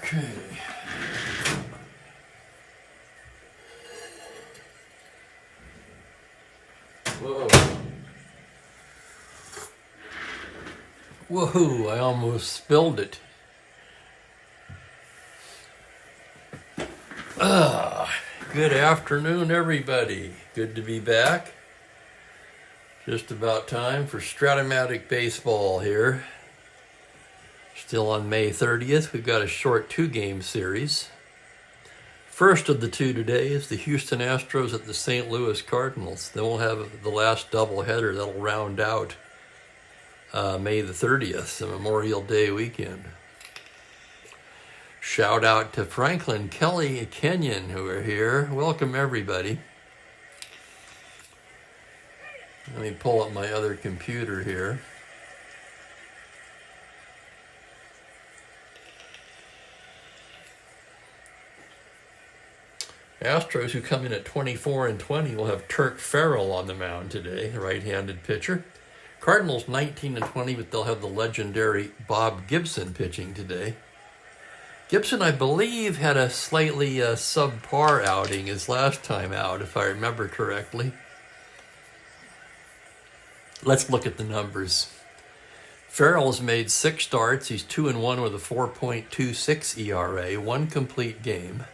Okay. Whoa. Whoa, I almost spilled it. Good afternoon, everybody. Good to be back. Just about time for Strat-O-Matic baseball here. Still on May 30th. We've got a short 2-game series. First of the two today is the Houston Astros at the St. Louis Cardinals. Then we'll have the last doubleheader that'll round out May the 30th, the Memorial Day weekend. Shout out to Franklin, Kelly, and Kenyon who are here. Welcome, everybody. Let me pull up my other computer here. Astros, who come in at 24-20, will have Turk Farrell on the mound today, right-handed pitcher. Cardinals 19-20, but they'll have the legendary Bob Gibson pitching today. Gibson, I believe, had a slightly subpar outing his last time out, if I remember correctly. Let's look at the numbers. Farrell's made 6 starts. He's 2-1 with a 4.26 ERA, 1 complete game.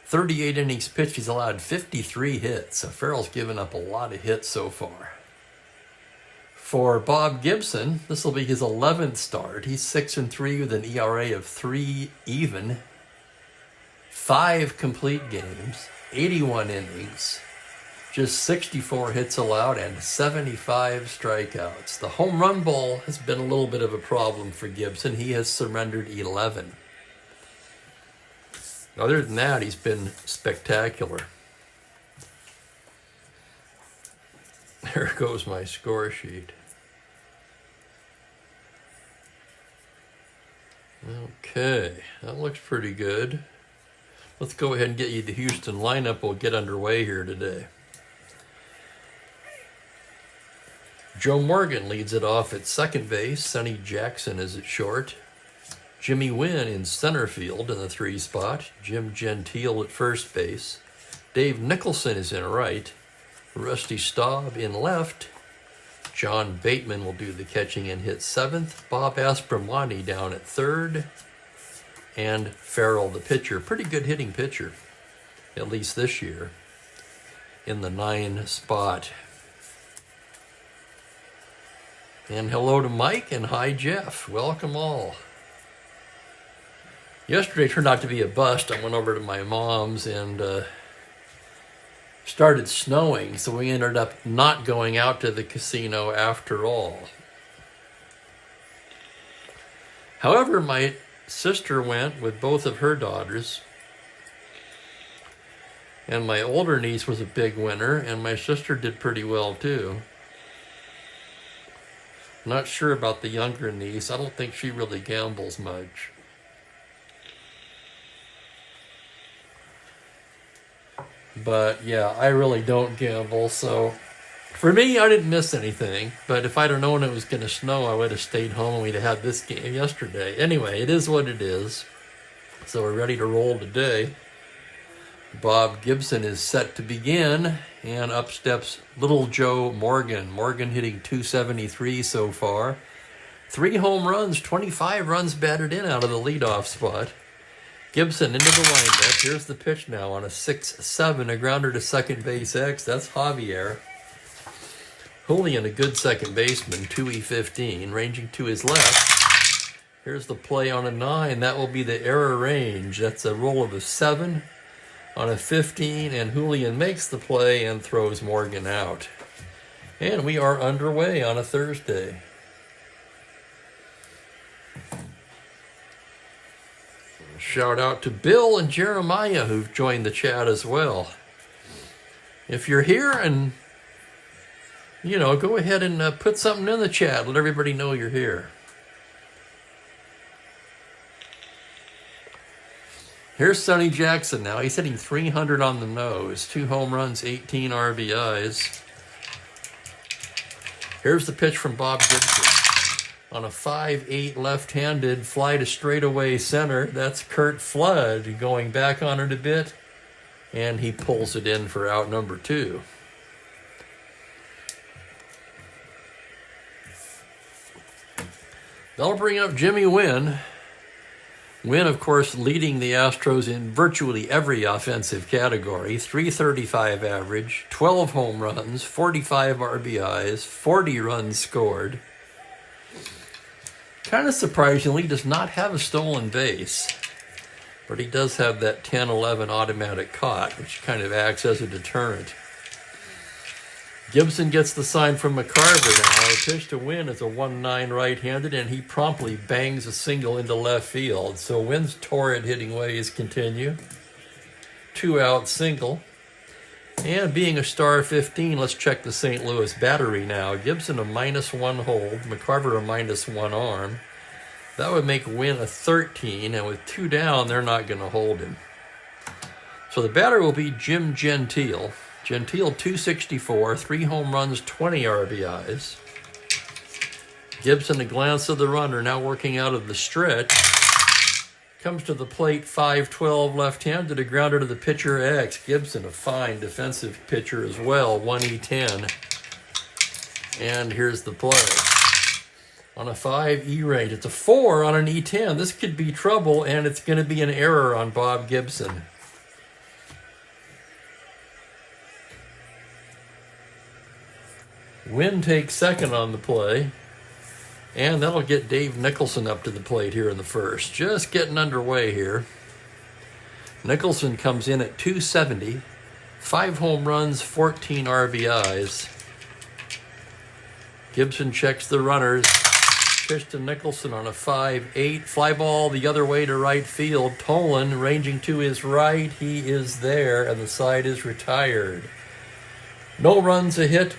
38 innings pitched. He's allowed 53 hits. So Farrell's given up a lot of hits so far. For Bob Gibson, this will be his 11th start. He's 6-3 with an ERA of 3 even. 5 complete games, 81 innings, just 64 hits allowed, and 75 strikeouts. The home run ball has been a little bit of a problem for Gibson. He has surrendered 11. Other than that, he's been spectacular. There goes my score sheet. Okay, that looks pretty good. Let's go ahead and get you the Houston lineup. We'll get underway here today. Joe Morgan leads it off at second base. Sonny Jackson is at short. Jimmy Wynn in center field in the 3 spot. Jim Gentile at first base. Dave Nicholson is in right. Rusty Staub in left. John Bateman will do the catching and hit 7th. Bob Aspromonte down at 3rd. And Farrell, the pitcher. Pretty good hitting pitcher, at least this year, in the 9 spot. And hello to Mike and hi Jeff. Welcome all. Yesterday turned out to be a bust. I went over to my mom's and started snowing, so we ended up not going out to the casino after all. However, my sister went with both of her daughters, and my older niece was a big winner, and my sister did pretty well too. Not sure about the younger niece. I don't think she really gambles much. But yeah, I really don't gamble, so for me, I didn't miss anything. But if I'd have known it was going to snow, I would have stayed home and we'd have had this game yesterday. Anyway, it is what it is. So we're ready to roll today. Bob Gibson is set to begin, and up steps little Joe Morgan. Morgan hitting .273 so far. 3 home runs, 25 runs batted in out of the leadoff spot. Gibson into the windup. Here's the pitch now on a 6-7, a grounder to second base X. That's Javier. Julian, a good second baseman, 2E15, ranging to his left. Here's the play on a 9. That will be the error range. That's a roll of a 7 on a 15, and Julian makes the play and throws Morgan out. And we are underway on a Thursday. Shout out to Bill and Jeremiah who've joined the chat as well. If you're here and, go ahead and put something in the chat. Let everybody know you're here. Here's Sonny Jackson now. He's hitting 300 on the nose. 2 home runs, 18 RBIs. Here's the pitch from Bob Gibson. On a 5-8 left-handed fly to straightaway center, that's Curt Flood going back on it a bit, and he pulls it in for out number 2. That'll bring up Jimmy Wynn. Wynn, of course, leading the Astros in virtually every offensive category. 335 average, 12 home runs, 45 RBIs, 40 runs scored. Kind of surprisingly, does not have a stolen base. But he does have that 10-11 automatic caught, which kind of acts as a deterrent. Gibson gets the sign from McCarver now. A pitch to Wynn is a 1-9 right-handed, and he promptly bangs a single into left field. So Wynn's torrid hitting ways continue. 2-out single. And being a star 15, let's check the St. Louis battery now. Gibson a -1 hold, McCarver a -1 arm. That would make Wynn a 13, and with 2 down, they're not going to hold him. So the batter will be Jim Gentile. Gentile 264, 3 home runs, 20 RBIs. Gibson, a glance of the runner, now working out of the stretch. Comes to the plate, 5-12 left-handed, a grounder to the pitcher X. Gibson, a fine defensive pitcher as well, 1E10. And here's the play. On a 5 E-rate, it's a 4 on an E10. This could be trouble, and it's going to be an error on Bob Gibson. Wynn takes second on the play, and that'll get Dave Nicholson up to the plate here in the first. Just getting underway here. Nicholson comes in at 270, 5 home runs, 14 RBIs. Gibson checks the runners. Pitch to Nicholson on a 5-8. Fly ball the other way to right field. Tolan ranging to his right. He is there, and the side is retired. No runs, a hit.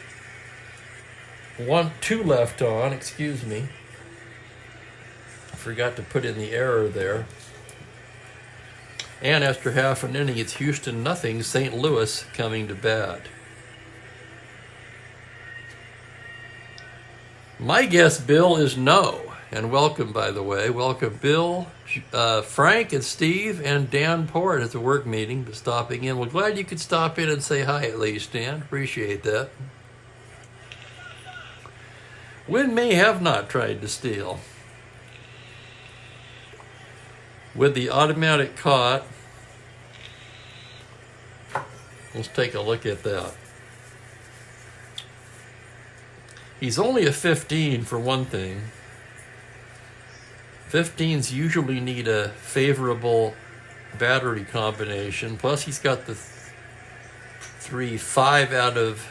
2 left on, excuse me. I forgot to put in the error there. And after half an inning, it's Houston 0, St. Louis coming to bat. My guess, Bill, is no. And welcome, by the way. Welcome, Bill, Frank, and Steve, and Dan Port at the work meeting, but stopping in. Well, glad you could stop in and say hi at least, Dan. Appreciate that. Wynn may have not tried to steal. With the automatic caught, let's take a look at that. He's only a 15 for one thing. 15s usually need a favorable battery combination. Plus he's got the 5 out of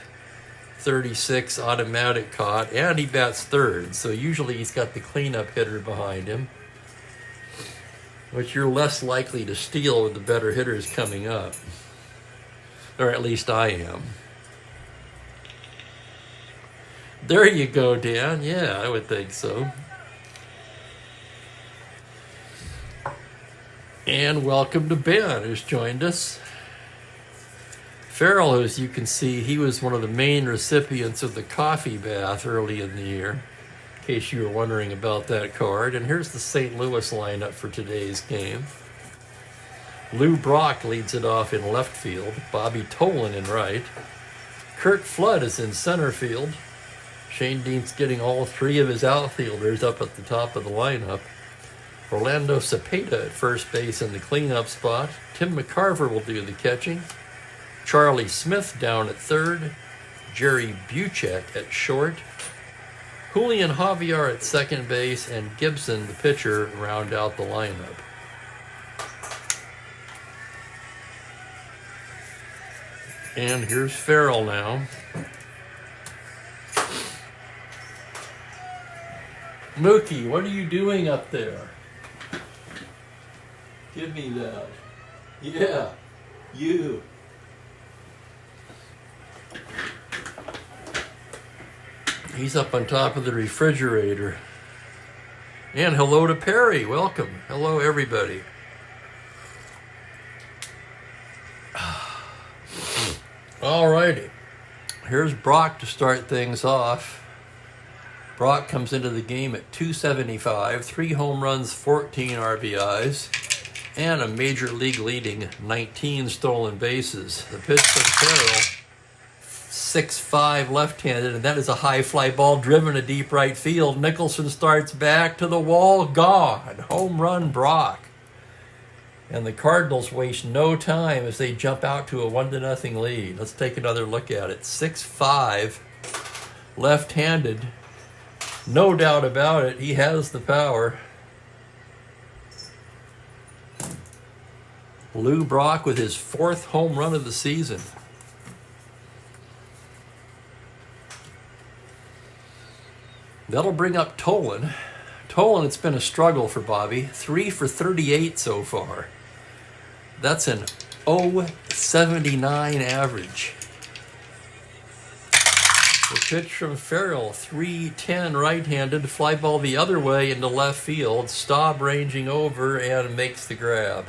36 automatic caught, and he bats third. So usually he's got the cleanup hitter behind him, which you're less likely to steal with the better hitters coming up. Or at least I am. There you go, Dan. Yeah, I would think so. And welcome to Ben, who's joined us. Farrell, as you can see, he was one of the main recipients of the coffee bath early in the year, in case you were wondering about that card. And here's the St. Louis lineup for today's game. Lou Brock leads it off in left field. Bobby Tolan in right. Curt Flood is in center field. Shane Dean's getting all 3 of his outfielders up at the top of the lineup. Orlando Cepeda at first base in the cleanup spot. Tim McCarver will do the catching. Charlie Smith down at third. Jerry Buchek at short. Julian Javier at second base, and Gibson, the pitcher, round out the lineup. And here's Farrell now. Mookie, what are you doing up there? Give me that. Yeah, you. He's up on top of the refrigerator. And hello to Perry. Welcome. Hello, everybody. All righty. Here's Brock to start things off. Brock comes into the game at 275, 3 home runs, 14 RBIs, and a major league leading 19 stolen bases. The pitch from Farrell, 6'5", left-handed, and that is a high fly ball driven to deep right field. Nicholson starts back to the wall, gone. Home run, Brock. And the Cardinals waste no time as they jump out to a 1-0 lead. Let's take another look at it. 6'5", left-handed. No doubt about it, he has the power. Lou Brock with his 4th home run of the season. That'll bring up Tolan. Tolan, it's been a struggle for Bobby. 3 for 38 so far. That's an .079 average. The pitch from Farrell, 3-10 right-handed, fly ball the other way into left field. Staub ranging over and makes the grab.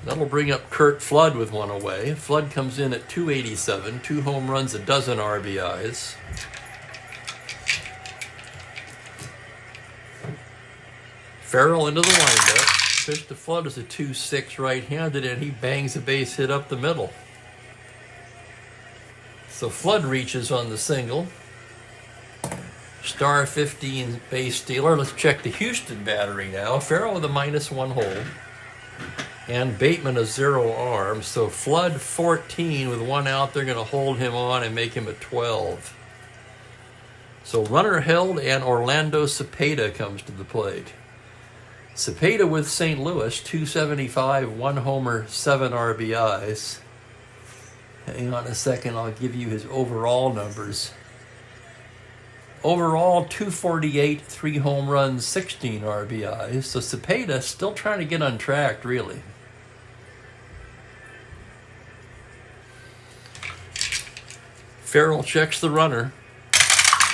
That'll bring up Kurt Flood with one away. Flood comes in at 287, 2 home runs, a dozen RBIs. Farrell into the windup. Pitch to Flood is a 2-6 right-handed, and he bangs a base hit up the middle. So Flood reaches on the single. Star 15 base stealer. Let's check the Houston battery now. Farrell with a -1 hold. And Bateman a 0 arm. So Flood 14 with 1 out. They're going to hold him on and make him a 12. So runner held, and Orlando Cepeda comes to the plate. Cepeda with St. Louis, 275, 1 homer, 7 RBIs. Hang on a second, I'll give you his overall numbers. Overall, 248, 3 home runs, 16 RBIs. So Cepeda still trying to get on track, really. Farrell checks the runner.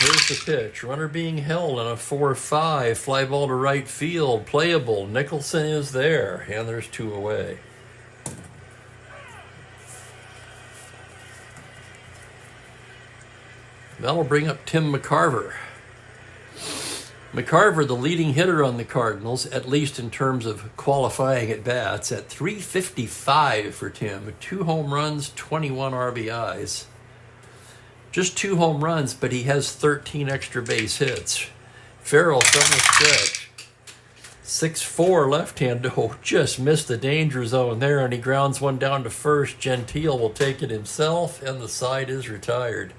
Here's the pitch. Runner being held on a 4-5. Fly ball to right field. Playable. Nicholson is there. And there's 2 away. That'll bring up Tim McCarver. McCarver, the leading hitter on the Cardinals, at least in terms of qualifying at bats, at 355 for Tim. 2 home runs, 21 RBIs. Just 2 home runs, but he has 13 extra base hits. Farrell from the stretch. 6'4", left-handed. Oh, just missed the danger zone there, and he grounds one down to first. Gentile will take it himself, and the side is retired.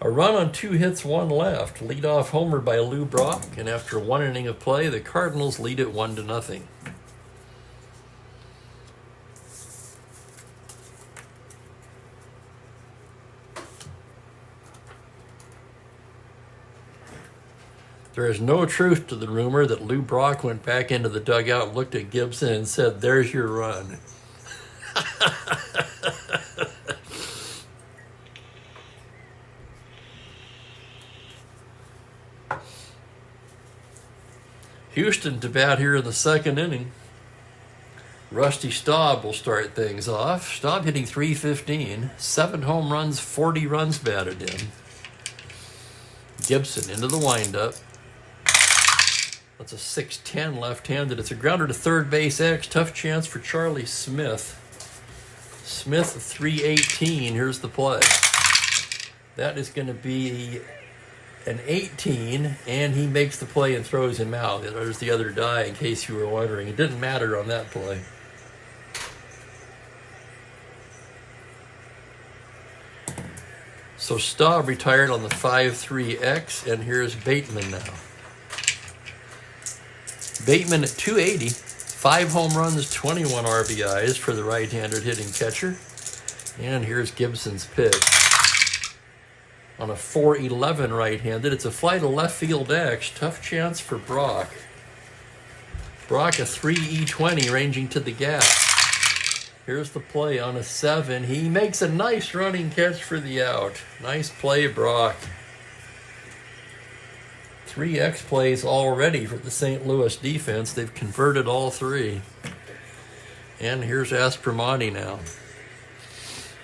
A run on 2 hits, 1 left. Leadoff homer by Lou Brock, and after 1 inning of play, the Cardinals lead it 1-0. There is no truth to the rumor that Lou Brock went back into the dugout, looked at Gibson, and said, "There's your run." Houston to bat here in the 2nd inning. Rusty Staub will start things off. Staub hitting .315, 7 home runs, 40 runs batted in. Gibson into the windup. That's a 6'10 left-handed. It's a grounder to third base X. Tough chance for Charlie Smith. Smith 318. Here's the play. That is going to be an 18, and he makes the play and throws him out. There's the other die, in case you were wondering. It didn't matter on that play. So Staub retired on the 5-3X, and here's Bateman now. Bateman at 280, 5 home runs, 21 RBIs for the right-handed hitting catcher. And here's Gibson's pitch. On a 4-11 right-handed, it's a fly to left field X. Tough chance for Brock. Brock a 3-E20 ranging to the gap. Here's the play on a 7. He makes a nice running catch for the out. Nice play, Brock. 3 X plays already for the St. Louis defense. They've converted all 3. And here's Aspromonte now.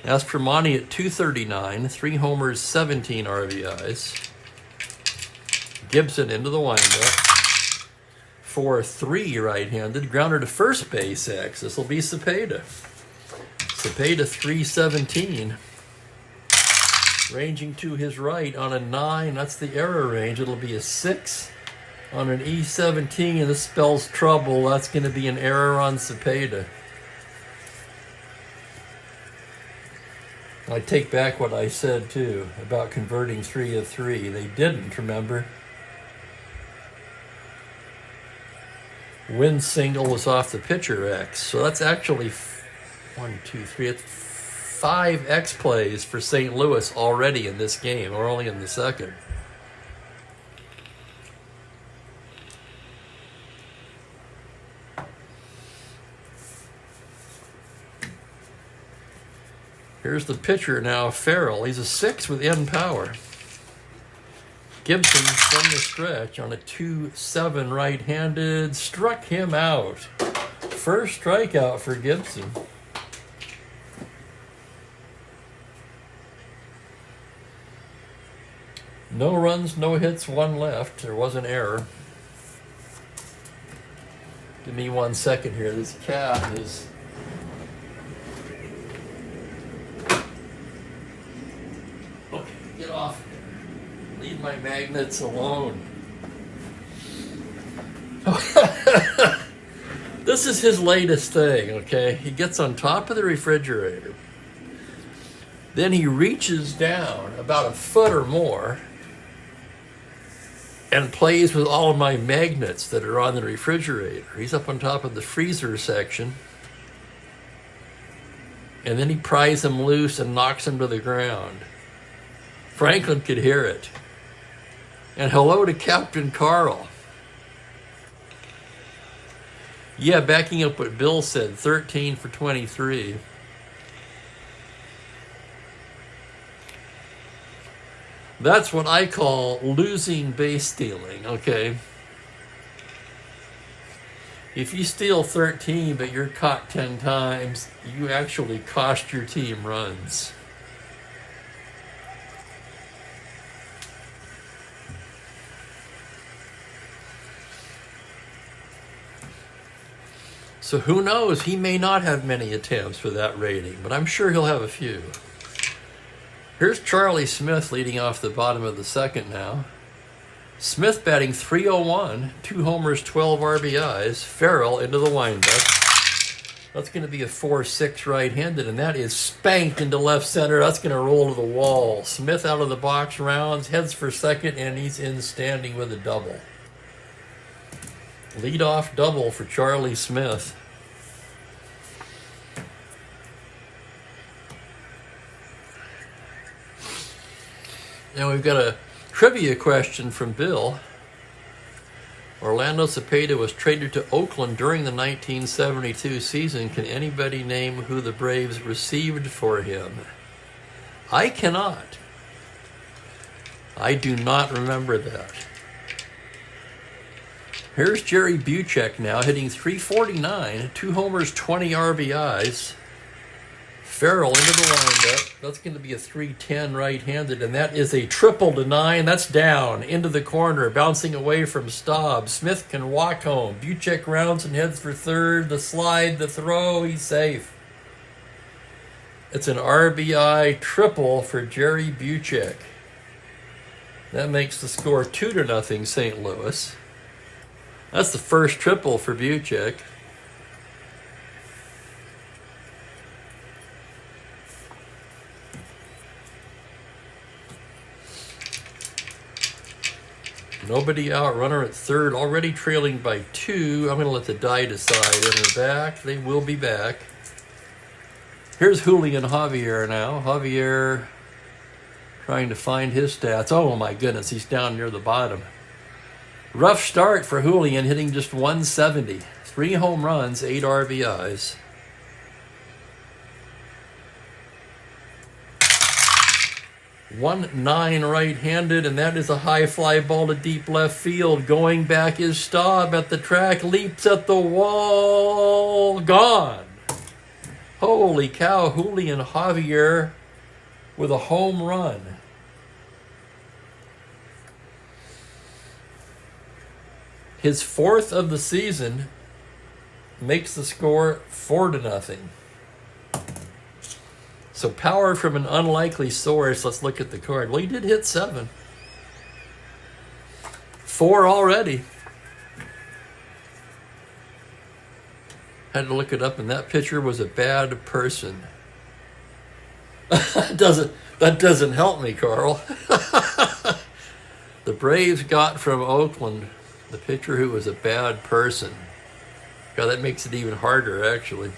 As for Monty at 239, 3 homers, 17 RBIs. Gibson into the windup for 3 right-handed. Grounder to first base X. This will be Cepeda. Cepeda 317. Ranging to his right on a 9. That's the error range. It'll be a 6 on an E17. This spells trouble. That's going to be an error on Cepeda. I take back what I said, too, about converting 3 of 3. They didn't, remember? Win single was off the pitcher X. So that's actually 1, 2, 3. It's 5 X plays for St. Louis already in this game. We're only in the second. Here's the pitcher now, Farrell. He's a 6 with end power. Gibson from the stretch on a 2-7 right-handed. Struck him out. First strikeout for Gibson. No runs, no hits, 1 left. There was an error. Give me 1 second here. This cat is... Okay, get off. Leave my magnets alone. This is his latest thing, okay? He gets on top of the refrigerator. Then he reaches down about a foot or more and plays with all of my magnets that are on the refrigerator. He's up on top of the freezer section. And then he pries them loose and knocks them to the ground. Franklin could hear it. And hello to Captain Carl. Yeah, backing up what Bill said, 13 for 23. That's what I call losing base stealing, okay? If you steal 13 but you're caught 10 times, you actually cost your team runs. So who knows? He may not have many attempts for that rating, but I'm sure he'll have a few. Here's Charlie Smith leading off the bottom of the second now. Smith batting .301, 2 homers, 12 RBIs. Farrell into the windup. That's going to be a 4-6 right-handed, and that is spanked into left center. That's going to roll to the wall. Smith out of the box rounds, heads for second, and he's in standing with a double. Leadoff double for Charlie Smith. Now we've got a trivia question from Bill. Orlando Cepeda was traded to Oakland during the 1972 season. Can anybody name who the Braves received for him? I cannot. I do not remember that. Here's Jerry Buchek now hitting .349, 2 homers, 20 RBIs. Farrell into the windup. That's going to be a .310 right-handed, and that is a triple to 9. That's down into the corner, bouncing away from Staub. Smith can walk home. Buchek rounds and heads for third. The slide, the throw, he's safe. It's an RBI triple for Jerry Buchek. That makes the score 2-0 St. Louis. That's the first triple for Buchek. Nobody out, runner at third, already trailing by 2. I'm going to let the die decide. And they're back. They will be back. Here's Julian Javier now. Javier trying to find his stats. Oh my goodness, he's down near the bottom. Rough start for Julian, hitting just .170. 3 home runs, 8 RBIs. .19 right-handed, and that is a high fly ball to deep left field. Going back is Staub at the track, leaps at the wall, gone. Holy cow, Julian Javier with a home run. His 4th of the season makes the score 4-0. So power from an unlikely source. Let's look at the card. Well, he did hit 7. 4 already. Had to look it up, and that pitcher was a bad person. that doesn't help me, Carl. The Braves got from Oakland the pitcher who was a bad person. God, that makes it even harder, actually.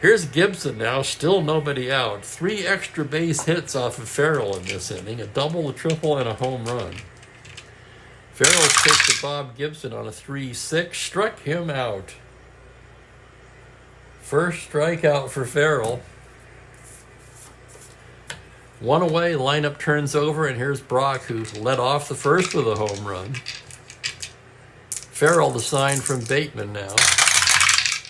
Here's Gibson now, still nobody out. 3 extra base hits off of Farrell in this inning, a double, a triple, and a home run. Farrell pitched to Bob Gibson on a 3-6, struck him out. First strikeout for Farrell. 1 away, lineup turns over, and here's Brock, who led off the first with a home run. Farrell, the sign from Bateman now.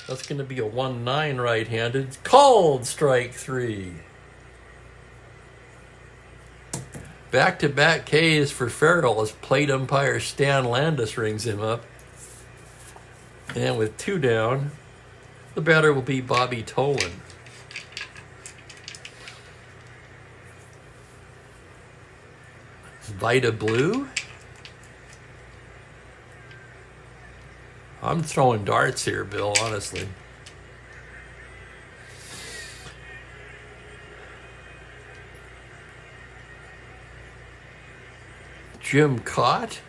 That's going to be a 1-9 right-handed. Called strike 3. Back-to-back Ks for Farrell as plate umpire Stan Landis rings him up. And with 2 down, the batter will be Bobby Tolan. Vita Blue. I'm throwing darts here, Bill, honestly. Jim Cott.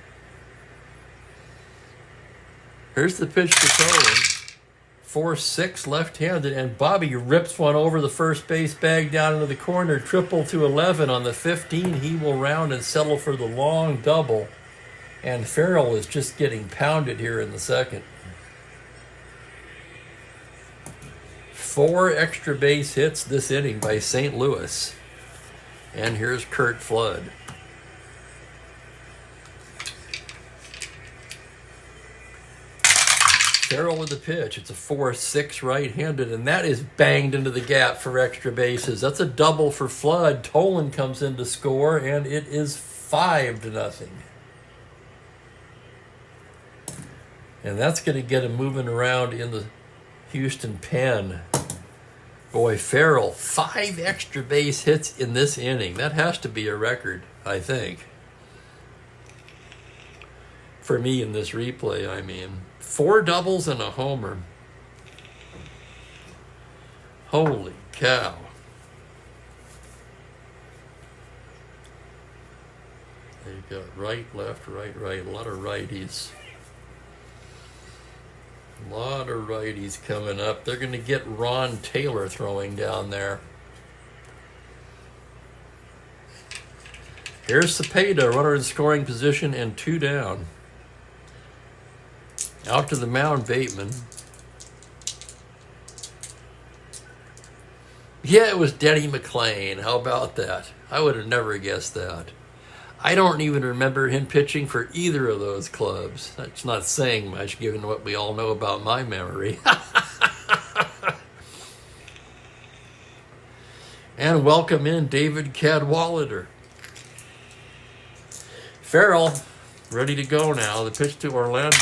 Here's the pitch to Tolan. 4-6 left-handed, and Bobby rips one over the first base bag down into the corner. Triple to 11 on the 15. He will round and settle for the long double. And Farrell is just getting pounded here in the second. 4 extra base hits this inning by St. Louis. And here's Curt Flood. Farrell with the pitch. It's a 4-6 right-handed, and that is banged into the gap for extra bases. That's a double for Flood. Tolan comes in to score, and it is 5-0. And that's going to get him moving around in the Houston pen. Boy, Farrell, 5 extra base hits in this inning. That has to be a record, I think. For me in this replay, I mean. 4 doubles and a homer. Holy cow. They've got right, left, right. A lot of righties. A lot of righties coming up. They're going to get Ron Taylor throwing down there. Here's Cepeda, runner in scoring position and 2 down. Out to the mound, Bateman. Yeah, it was Denny McLain. How about that? I would have never guessed that. I don't even remember him pitching for either of those clubs. That's not saying much, given what we all know about my memory. And welcome in David Cadwallader. Farrell, ready to go now. The pitch to Orlando.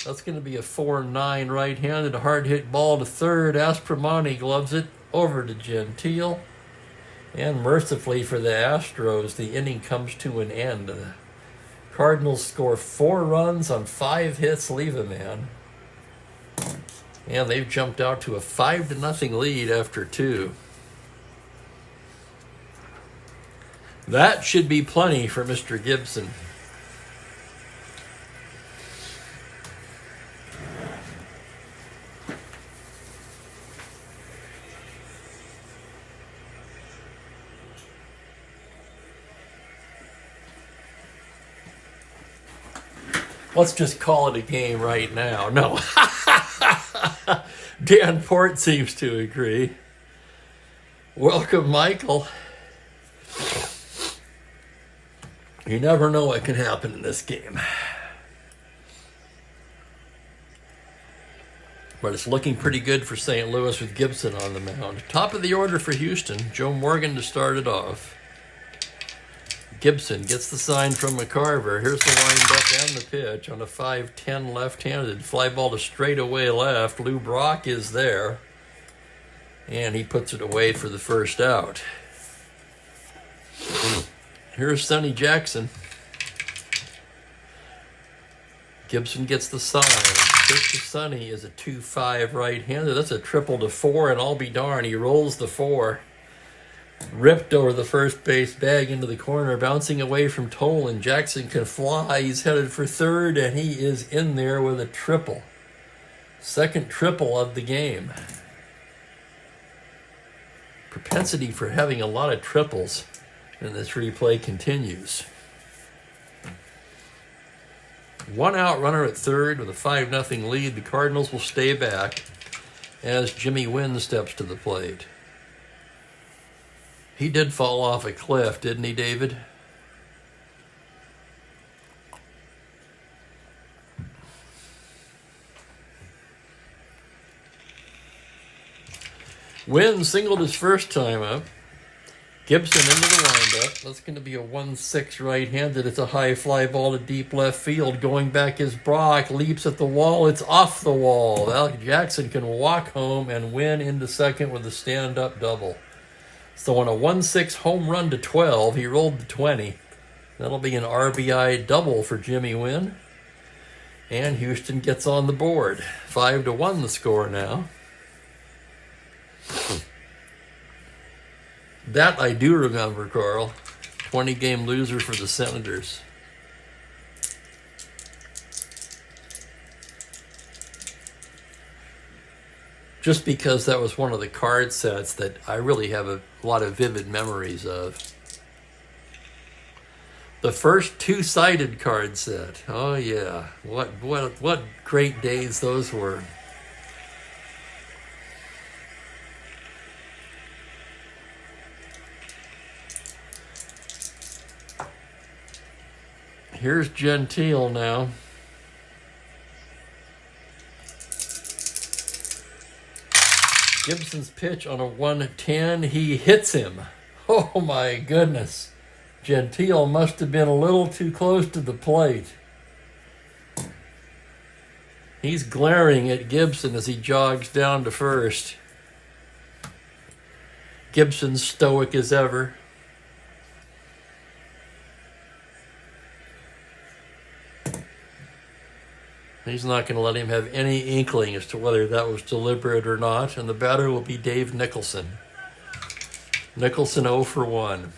That's going to be a 4-9 right-handed, hard hit ball to third. Aspromonte gloves it over to Gentile. And mercifully for the Astros, the inning comes to an end. The Cardinals score 4 runs on 5 hits, leave a man. And they've jumped out to a 5-0 lead after 2. That should be plenty for Mr. Gibson. Let's just call it a game right now. No. Dan Port seems to agree. Welcome, Michael. You never know what can happen in this game. But it's looking pretty good for St. Louis with Gibson on the mound. Top of the order for Houston, Joe Morgan to start it off. Gibson gets the sign from McCarver. Here's the windup and the pitch on a 5-10 left-handed. Fly ball to straightaway left. Lou Brock is there. And he puts it away for the first out. Here's Sonny Jackson. Gibson gets the sign. Pitch to Sonny is a 2-5 right-handed. That's a triple to 4, and I'll be darned, he rolls the 4. Ripped over the first base bag into the corner, bouncing away from Toll, and Jackson can fly. He's headed for third, and he is in there with a triple. Second triple of the game. Propensity for having a lot of triples, and this replay continues. 1 out runner at third with a 5-0 lead. The Cardinals will stay back as Jimmy Wynn steps to the plate. He did fall off a cliff, didn't he, David? Wynn singled his first time up. Gibson into the windup. That's going to be a 1-6 right-handed. It's a high fly ball to deep left field. Going back is Brock. Leaps at the wall. It's off the wall. Alec Jackson can walk home and win into second with a stand-up double. So on a 1-6 home run to 12, he rolled to 20. That'll be an RBI double for Jimmy Wynn. And Houston gets on the board. 5-1 the score now. That I do remember, Carl. 20-game loser for the Senators. Just because that was one of the card sets that I really have a lot of vivid memories of. The first two-sided card set. Oh yeah, what great days those were. Here's Gentile now. Gibson's pitch on a 1-10. He hits him. Oh my goodness. Gentile must have been a little too close to the plate. He's glaring at Gibson as he jogs down to first. Gibson's stoic as ever. He's not going to let him have any inkling as to whether that was deliberate or not. And the batter will be Dave Nicholson. Nicholson 0 for 1.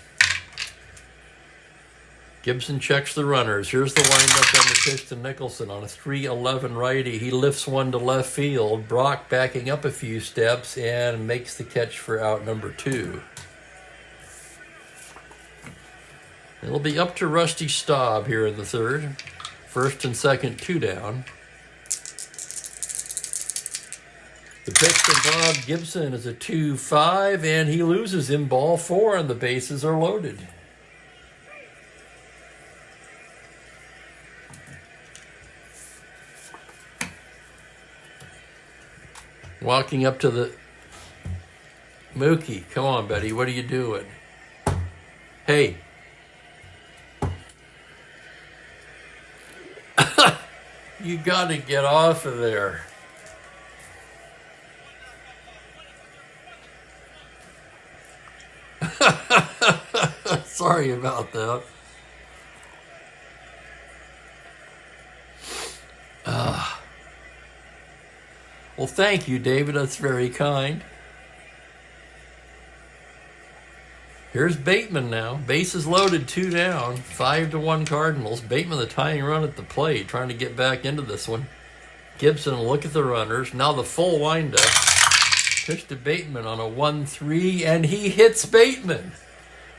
Gibson checks the runners. Here's the windup and the pitch to Nicholson on a 3-11 righty. He lifts one to left field. Brock backing up a few steps and makes the catch for out number 2. It'll be up to Rusty Staub here in the third. First and second, 2 down. The pitch to Bob Gibson is a 2-5, and he loses him. Ball 4, and the bases are loaded. Walking up to the Mookie. Come on, Betty. What are you doing? Hey. You got to get off of there. Sorry about that. Well, thank you, David. That's very kind. Here's Bateman now. Bases loaded, 2 down. 5-1 Cardinals. Bateman the tying run at the plate, trying to get back into this one. Gibson will look at the runners. Now the full windup. Pitch to Bateman on a 1-3, and he hits Bateman,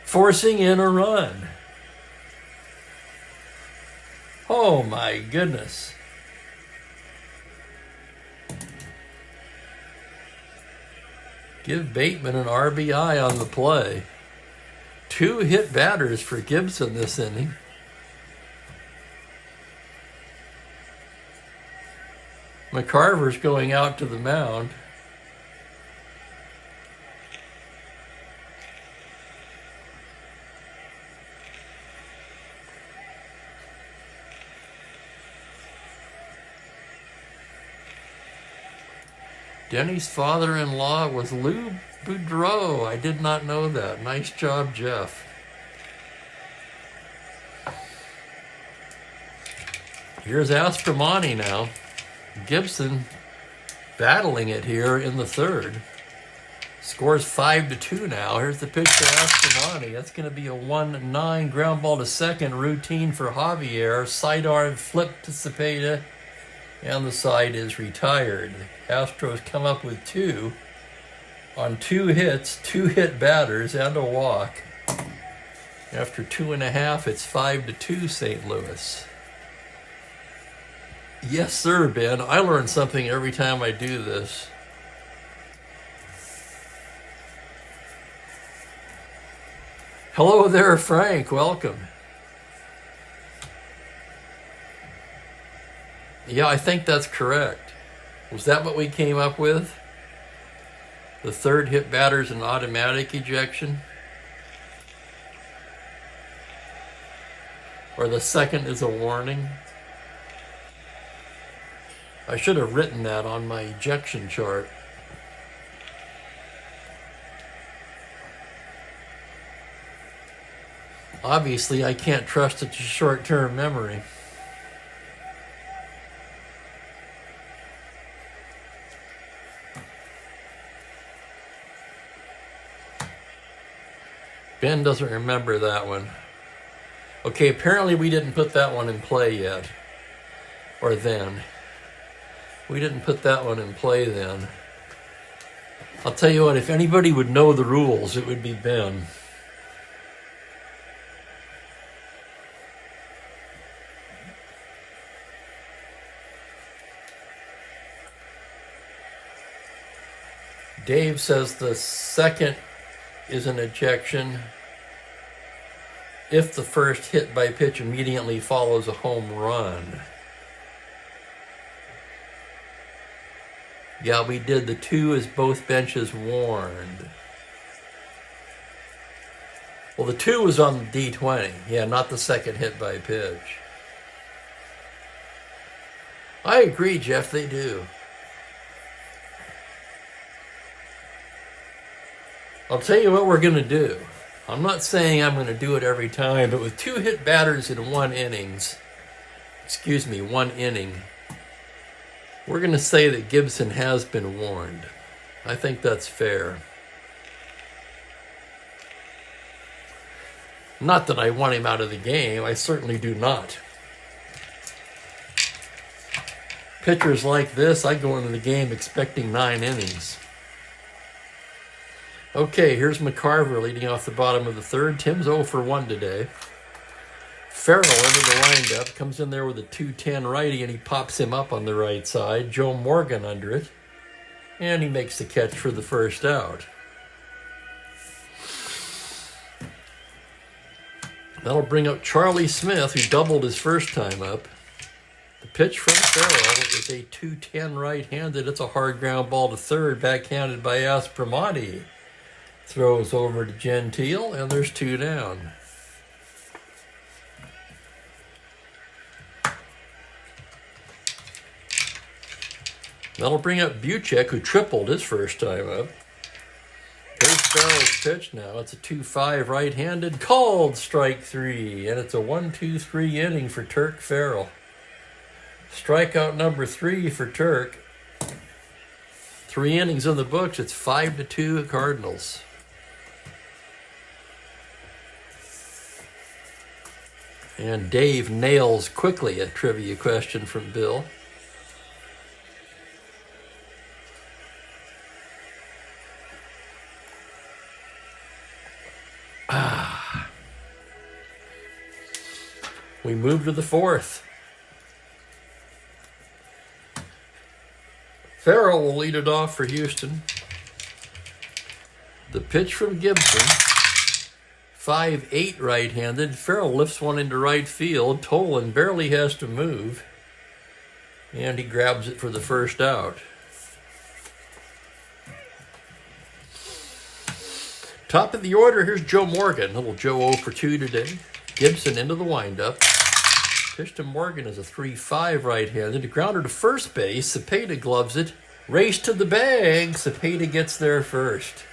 forcing in a run. Oh my goodness. Give Bateman an RBI on the play. 2 hit batters for Gibson this inning. McCarver's going out to the mound. Denny's father-in-law was Lou Boudreau. I did not know that. Nice job, Jeff. Here's Aspromani now. Gibson battling it here in the third. Scores 5-2 now. Here's the pitch to Aspromani. That's going to be a 1-9 ground ball to second routine for Javier. Sidearm flip to Cepeda, and the side is retired. Astros come up with 2 on 2 hits, 2 hit batters, and a walk. After 2.5, it's 5-2 St. Louis. Yes, sir, Ben. I learn something every time I do this. Hello there, Frank. Welcome. Yeah, I think that's correct. Was that what we came up with? The third hit batter's an automatic ejection? Or the second is a warning? I should have written that on my ejection chart. Obviously, I can't trust it to short-term memory. Ben doesn't remember that one. Okay, apparently we didn't put that one in play yet. Or then. We didn't put that one in play then. I'll tell you what, if anybody would know the rules, it would be Ben. Dave says the second is an ejection if the first hit by pitch immediately follows a home run. Yeah, we did. The 2 is both benches warned. Well, the 2 was on the D20. Yeah, not the second hit by pitch. I agree, Jeff, they do. I'll tell you what we're going to do. I'm not saying I'm going to do it every time, but with 2 hit batters in 1 inning, we're going to say that Gibson has been warned. I think that's fair. Not that I want him out of the game. I certainly do not. Pitchers like this, I go into the game expecting 9 innings. Okay, here's McCarver leading off the bottom of the third. Tim's 0 for 1 today. Farrell into the windup, comes in there with a 2-10 righty, and he pops him up on the right side. Joe Morgan under it, and he makes the catch for the first out. That'll bring up Charlie Smith, who doubled his first time up. The pitch from Farrell is a 2-10 right-handed. It's a hard ground ball to third, backhanded by Aspromati. Throws over to Gentile, and there's 2 down. That'll bring up Buchek, who tripled his first time up. Here's Farrell's pitch now. It's a 2-5 right-handed, called strike 3, and it's a 1-2-3 inning for Turk Farrell. Strikeout number 3 for Turk. 3 innings in the books. It's 5-2 Cardinals. And Dave nails quickly a trivia question from Bill. We move to the fourth. Farrell will lead it off for Houston. The pitch from Gibson. 5-8 right-handed. Farrell lifts one into right field. Tolan barely has to move. And he grabs it for the first out. Top of the order, here's Joe Morgan. Little Joe 0 for 2 today. Gibson into the windup. Pitch to Morgan is a 3-5 right-handed. Grounder to first base. Cepeda gloves it. Race to the bag. Cepeda gets there first.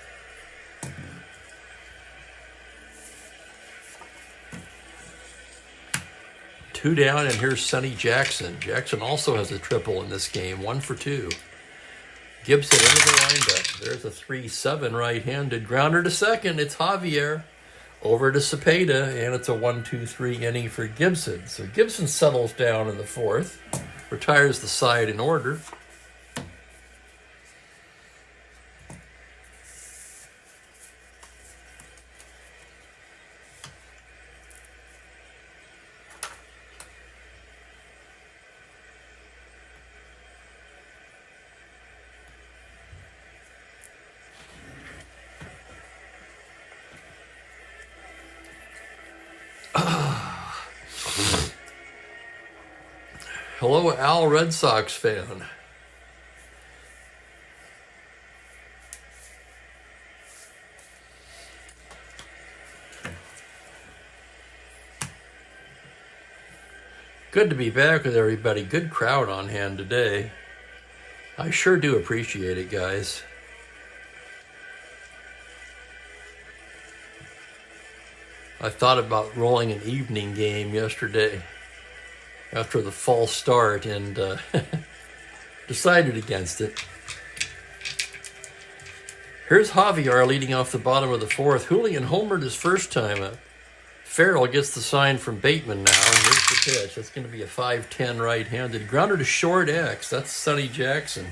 Two down, and here's Sonny Jackson. Jackson also has a triple in this game, 1 for 2. Gibson into the windup. There's a 3-7 right-handed. Grounder to second. It's Javier. Over to Cepeda, and it's a 1-2-3 inning for Gibson. So Gibson settles down in the fourth, retires the side in order. Hello, Al, Red Sox fan. Good to be back with everybody. Good crowd on hand today. I sure do appreciate it, guys. I thought about rolling an evening game yesterday after the false start and decided against it. Here's Javier leading off the bottom of the fourth. Julian homered his first time up. Farrell gets the sign from Bateman now, and here's the pitch. That's going to be a 5-10 right-handed. Grounder to short X. That's Sonny Jackson.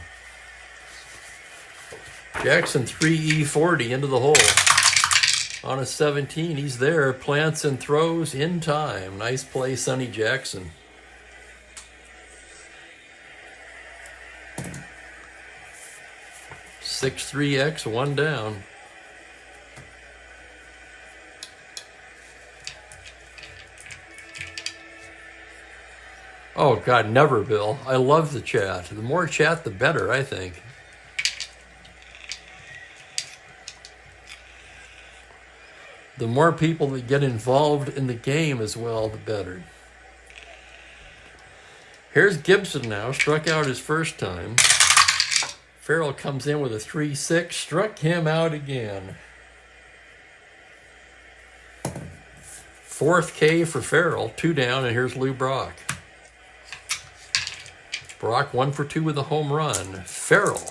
Jackson 3E40 into the hole. On a 17, he's there. Plants and throws in time. Nice play, Sonny Jackson. Six 3X, 1 down. Oh, God, never, Bill. I love the chat. The more chat, the better, I think. The more people that get involved in the game as well, the better. Here's Gibson now. Struck out his first time. Farrell comes in with a 3-6. Struck him out again. Fourth K for Farrell. 2 down, and here's Lou Brock. Brock 1 for 2 with a home run. Farrell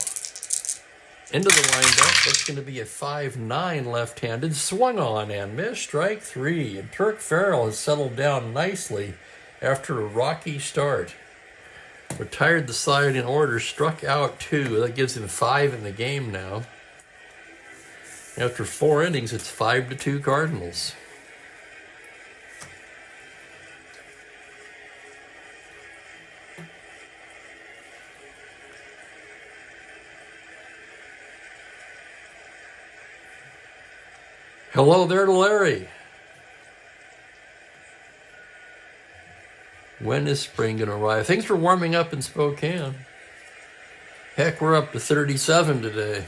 into the windup. That's going to be a 5-9 left-handed. Swung on and missed. Strike 3. And Turk Farrell has settled down nicely after a rocky start. Retired the side in order. Struck out 2. That gives him 5 in the game now. After 4 innings, it's 5-2 Cardinals. Hello there to Larry. When is spring going to arrive? Things are warming up in Spokane. Heck, we're up to 37 today.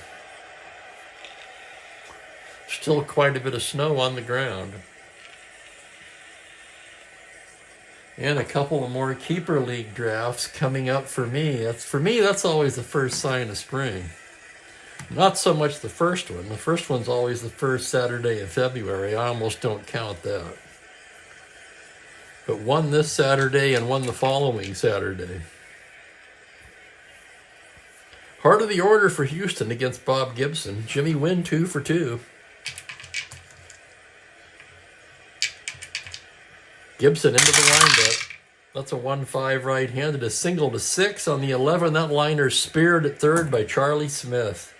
Still quite a bit of snow on the ground. And a couple of more keeper league drafts coming up for me. That's always the first sign of spring. Not so much the first one. The first one's always the first Saturday in February. I almost don't count that. But one this Saturday and one the following Saturday. Heart of the order for Houston against Bob Gibson. Jimmy Wynn 2 for 2. Gibson into the windup. That's a 1-5 right-handed. A single to 6 on the 11. That liner speared at third by Charlie Smith.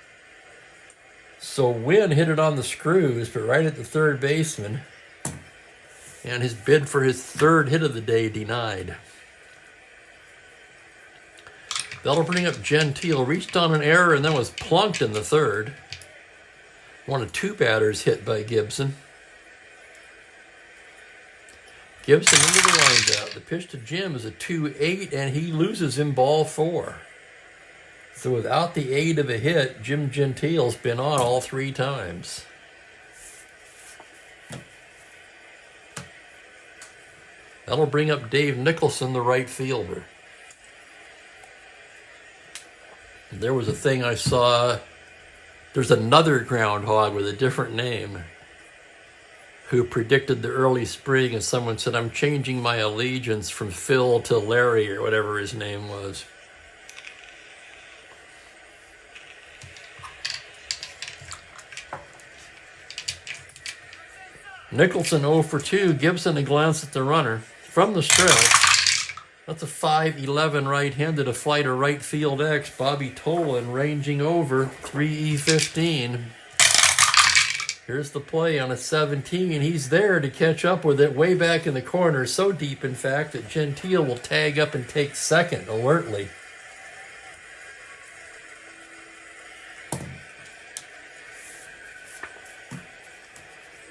So Wynn hit it on the screws, but right at the third baseman. And his bid for his third hit of the day denied. That'll bring up Gentile. Reached on an error and then was plunked in the third. One of 2 batters hit by Gibson. Gibson into the windup. The pitch to Jim is a 2-8, and he loses in ball 4. So without the aid of a hit, Jim Gentile's been on all 3 times. That'll bring up Dave Nicholson, the right fielder. There was a thing I saw. There's another groundhog with a different name who predicted the early spring, and someone said, I'm changing my allegiance from Phil to Larry, or whatever his name was. Nicholson 0 for 2. Gibson a glance at the runner. From the stretch, that's a 5-11 right-handed, a flight of right field X. Bobby Tolan ranging over 3E15. Here's the play on a 17. He's there to catch up with it way back in the corner. So deep, in fact, that Gentile will tag up and take second alertly.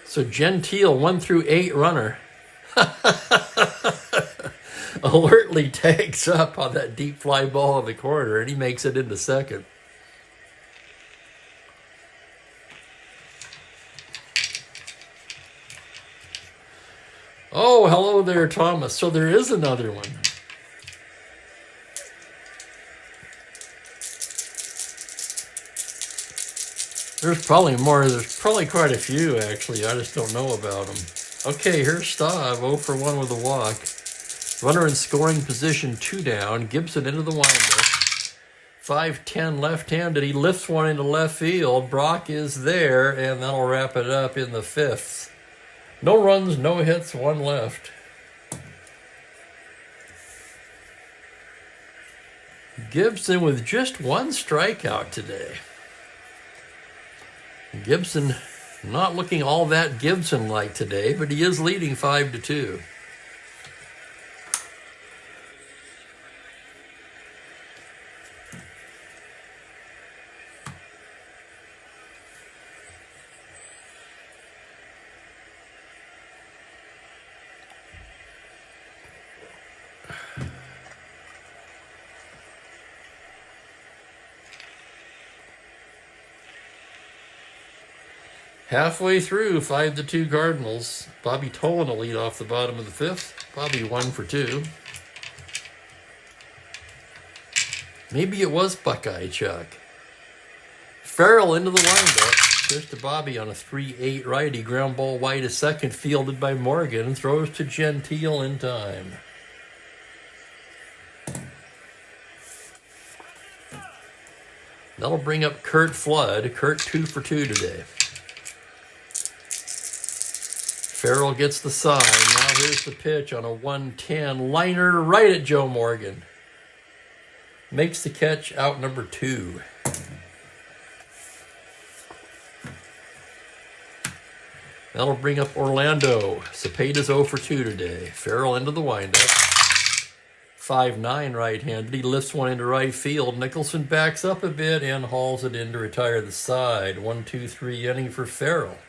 So Gentile, 1 through 8 runner, alertly tags up on that deep fly ball in the corner, and he makes it into second. Oh, hello there, Thomas. So there is another one. There's probably more. There's probably quite a few, actually. I just don't know about them. Okay, here's Stav, 0 for 1 with a walk. Runner in scoring position, 2 down. Gibson into the windup. 5-10 left-handed. He lifts one into left field. Brock is there, and that'll wrap it up in the 5th. No runs, no hits, 1 left. Gibson with just 1 strikeout today. Gibson not looking all that Gibson-like today, but he is leading 5-2. Halfway through, 5-2 Cardinals. Bobby Tolan will lead off the bottom of the 5th. Bobby 1 for 2. Maybe it was Buckeye Chuck. Farrell into the windup. Pitch to Bobby on a 3-8 righty. Ground ball wide to second, fielded by Morgan. Throws to Gentile in time. That'll bring up Kurt Flood. Kurt 2 for 2 today. Farrell gets the sign. Now here's the pitch on a 1-10 liner right at Joe Morgan. Makes the catch, out number 2. That'll bring up Orlando. Cepeda's 0 for 2 today. Farrell into the windup. 5-9 right-handed. He lifts one into right field. Nicholson backs up a bit and hauls it in to retire the side. 1-2-3 inning for Farrell.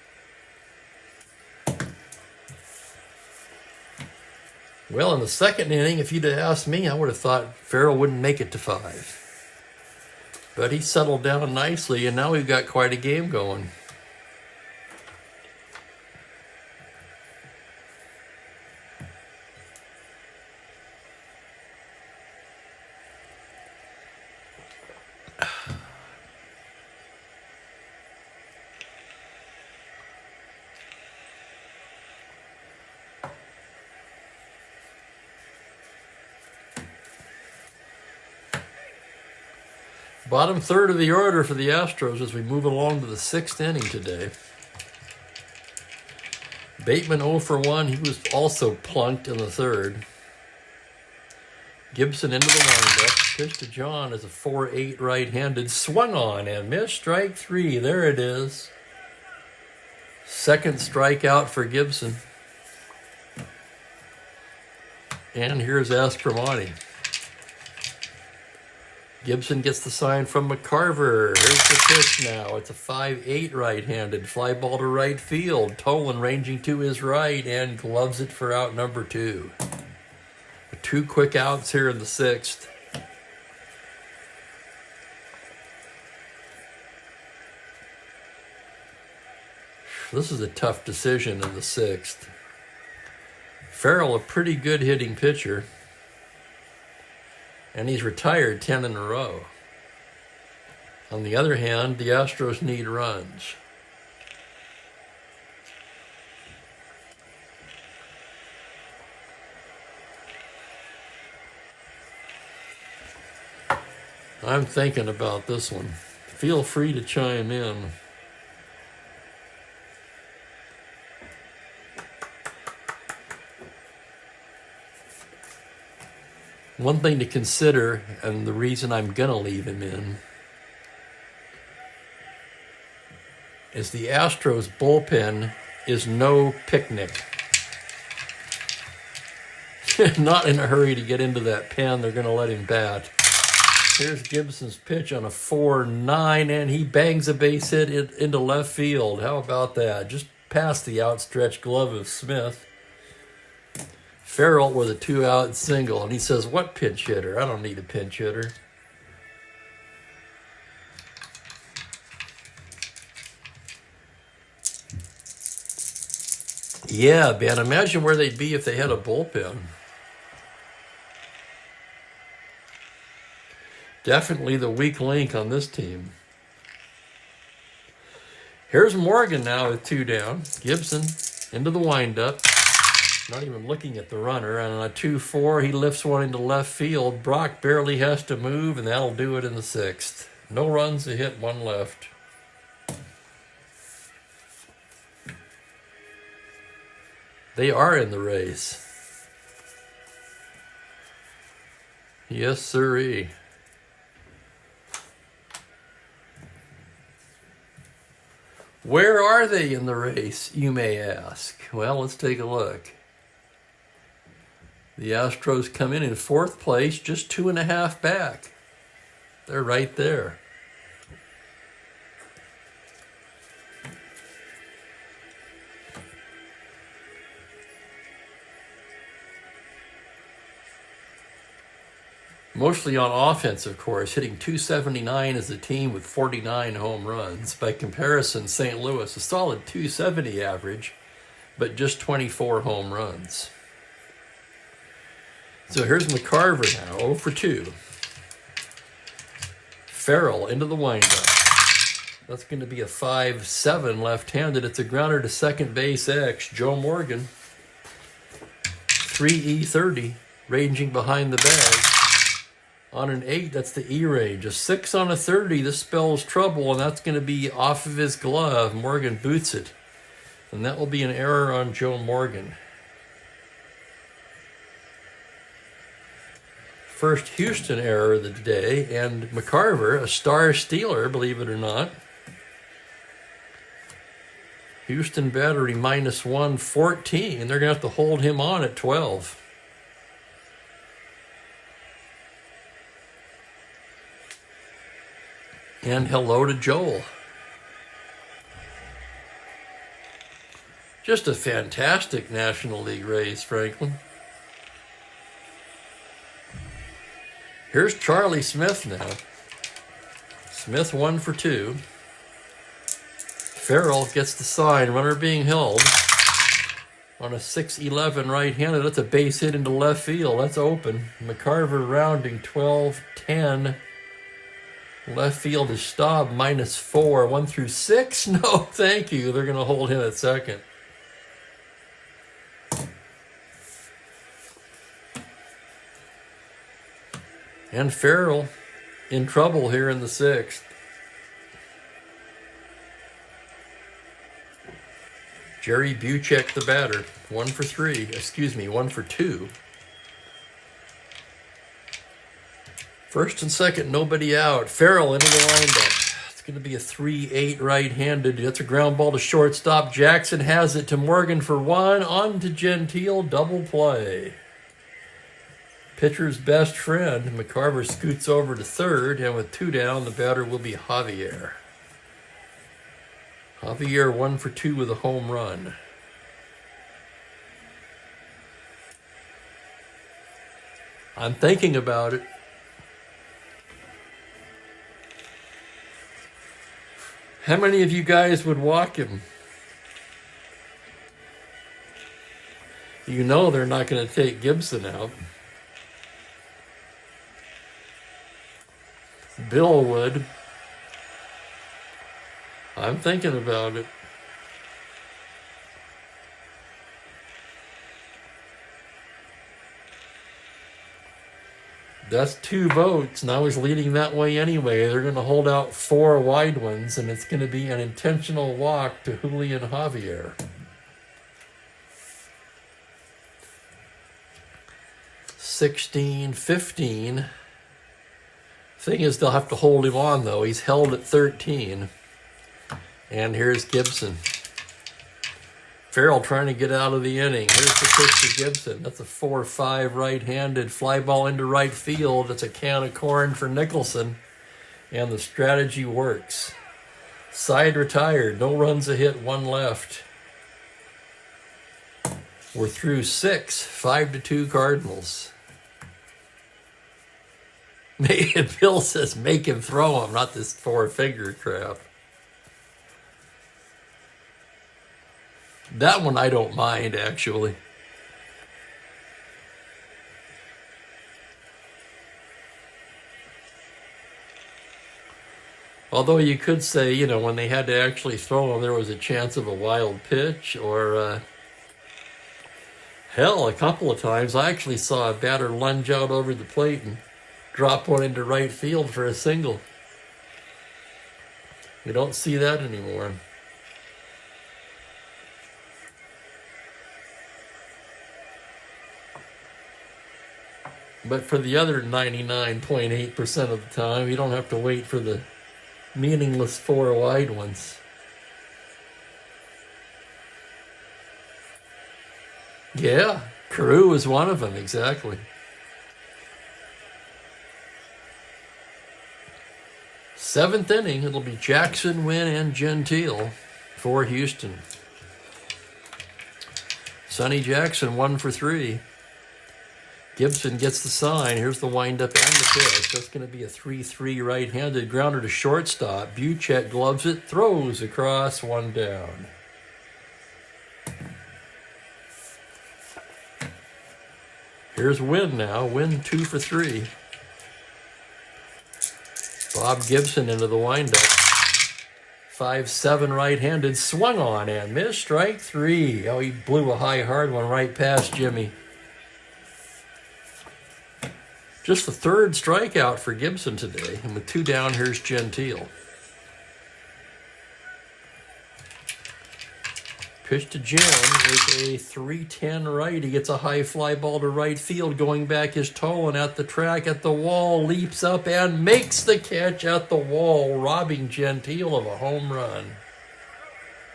Well, in the second inning, if you'd have asked me, I would have thought Farrell wouldn't make it to 5. But he settled down nicely, and now we've got quite a game going. Bottom third of the order for the Astros as we move along to the 6th inning today. Bateman 0 for 1. He was also plunked in the 3rd. Gibson into the windup. Pitch to John as a 4-8 right-handed. Swung on and missed. Strike 3. There it is. Second strikeout for Gibson. And here's Aspromonte. Gibson gets the sign from McCarver. Here's the pitch now. It's a 5-8 right-handed. Fly ball to right field. Tolan ranging to his right and gloves it for out number 2. 2 quick outs here in the 6th. This is a tough decision in the 6th. Farrell, a pretty good hitting pitcher. And he's retired 10 in a row. On the other hand, the Astros need runs. I'm thinking about this one. Feel free to chime in. One thing to consider, and the reason I'm going to leave him in, is the Astros bullpen is no picnic. Not in a hurry to get into that pen. They're going to let him bat. Here's Gibson's pitch on a 4-9, and he bangs a base hit into left field. How about that? Just past the outstretched glove of Smith. Farrell with a 2-out single, and he says, "What pinch hitter? I don't need a pinch hitter." Yeah, man, imagine where they'd be if they had a bullpen. Definitely the weak link on this team. Here's Morgan now with 2 down. Gibson into the windup. Not even looking at the runner. And on a 2-4, he lifts one into left field. Brock barely has to move, and that'll do it in the 6th. No runs, a hit, 1 left. They are in the race. Yes, sirree. Where are they in the race, you may ask? Well, let's take a look. The Astros come in 4th place, just 2.5 back. They're right there. Mostly on offense, of course, hitting .279 as a team with 49 home runs. By comparison, St. Louis, a solid .270 average, but just 24 home runs. So here's McCarver now, 0 for 2. Farrell into the windup. That's going to be a 5-7 left-handed. It's a grounder to second base X. Joe Morgan, 3E30, ranging behind the bag. On an 8, that's the E range. A 6 on a 30, this spells trouble, and that's going to be off of his glove. Morgan boots it. And that will be an error on Joe Morgan. First Houston error of the day, and McCarver, a star stealer, believe it or not. Houston battery -1, 14. They're going to have to hold him on at 12. And hello to Joel. Just a fantastic National League race, Franklin. Here's Charlie Smith now. Smith 1 for 2. Farrell gets the sign, runner being held. On a 6-11 right-handed, that's a base hit into left field. That's open. McCarver rounding 12-10. Left field is Staub -4. 1 through 6? No, thank you. They're going to hold him at second. And Farrell in trouble here in the 6th. Jerry Buchek, the batter. 1 for 3. Excuse me, 1 for 2. First and second, nobody out. Farrell into the windup. It's going to be a 3-8 right-handed. That's a ground ball to shortstop. Jackson has it to Morgan for 1. On to Gentile, double play. Pitcher's best friend, McCarver scoots over to third, and with 2 down, the batter will be Javier. Javier 1 for 2 with a home run. I'm thinking about it. How many of you guys would walk him? You know they're not going to take Gibson out. Bill would. I'm thinking about it. That's 2 votes. Now he's leading that way anyway. They're going to hold out 4 wide ones, and it's going to be an intentional walk to Julian Javier. 16-15. Thing is, they'll have to hold him on, though. He's held at 13. And here's Gibson. Farrell trying to get out of the inning. Here's the pitch to Gibson. That's a 4-5 right-handed fly ball into right field. That's a can of corn for Nicholson. And the strategy works. Side retired. No runs a hit, 1 left. We're through 6. 5-2 Cardinals. Bill says make him throw him, not this 4-finger crap. That one I don't mind, actually. Although you could say, you know, when they had to actually throw him, there was a chance of a wild pitch, or hell, a couple of times I actually saw a batter lunge out over the plate and drop one into right field for a single. We don't see that anymore. But for the other 99.8% of the time, you don't have to wait for the meaningless 4 wide ones. Yeah, Carew was one of them, exactly. 7th inning, it'll be Jackson, Wynn, and Gentile for Houston. Sonny Jackson 1 for 3. Gibson gets the sign. Here's the windup and the pitch. That's going to be a 3-3 right-handed grounder to shortstop. Buchek gloves it, throws across, 1 down. Here's Wynn now. Wynn 2 for 3. Bob Gibson into the windup. 5-7 right-handed, swung on and missed. Strike 3. Oh, he blew a high, hard one right past Jimmy. Just the 3rd strikeout for Gibson today. And with 2 down, here's Gentile. Pitch to Jim is a 3-10 right. He gets a high fly ball to right field. Going back is Tolan at the track, at the wall, leaps up and makes the catch at the wall, robbing Gentile of a home run.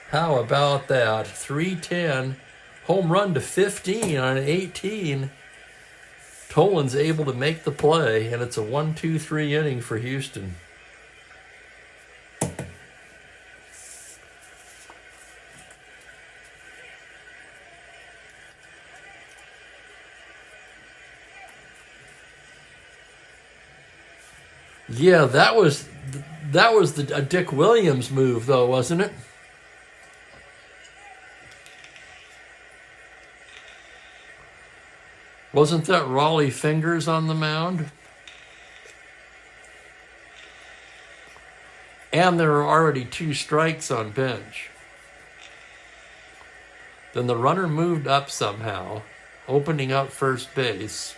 How about that? 3-10, home run to 15 on 18. Tolan's able to make the play, and it's a 1-2-3 inning for Houston. Yeah, that was a Dick Williams move, though, wasn't it? Wasn't that Raleigh Fingers on the mound? And there were already 2 strikes on bench. Then the runner moved up somehow, opening up first base.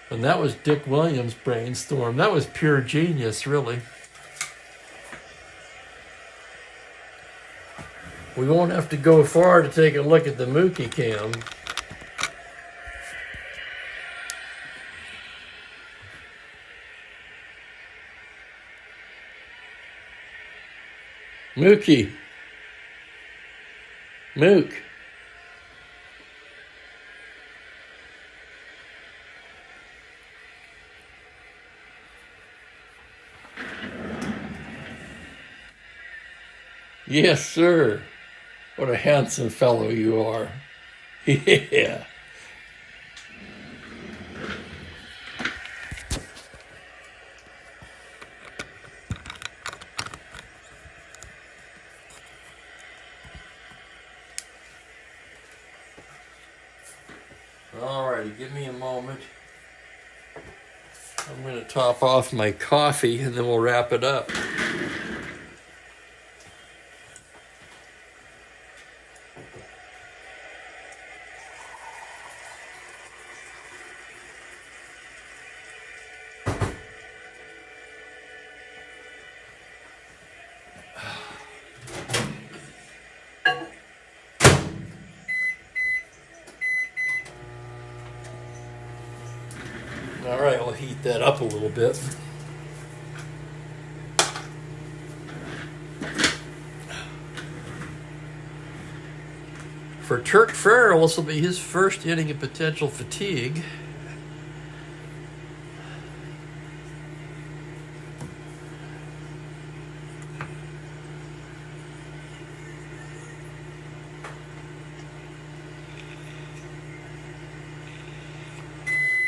And that was Dick Williams' brainstorm. That was pure genius, really. We won't have to go far to take a look at the Mookie cam. Mookie. Mook. Yes, sir. What a handsome fellow you are. Yeah. Alrighty, give me a moment. I'm going to top off my coffee and then we'll wrap it up. All right, we'll heat that up a little bit. For Turk Farrell, this will be his first inning of potential fatigue.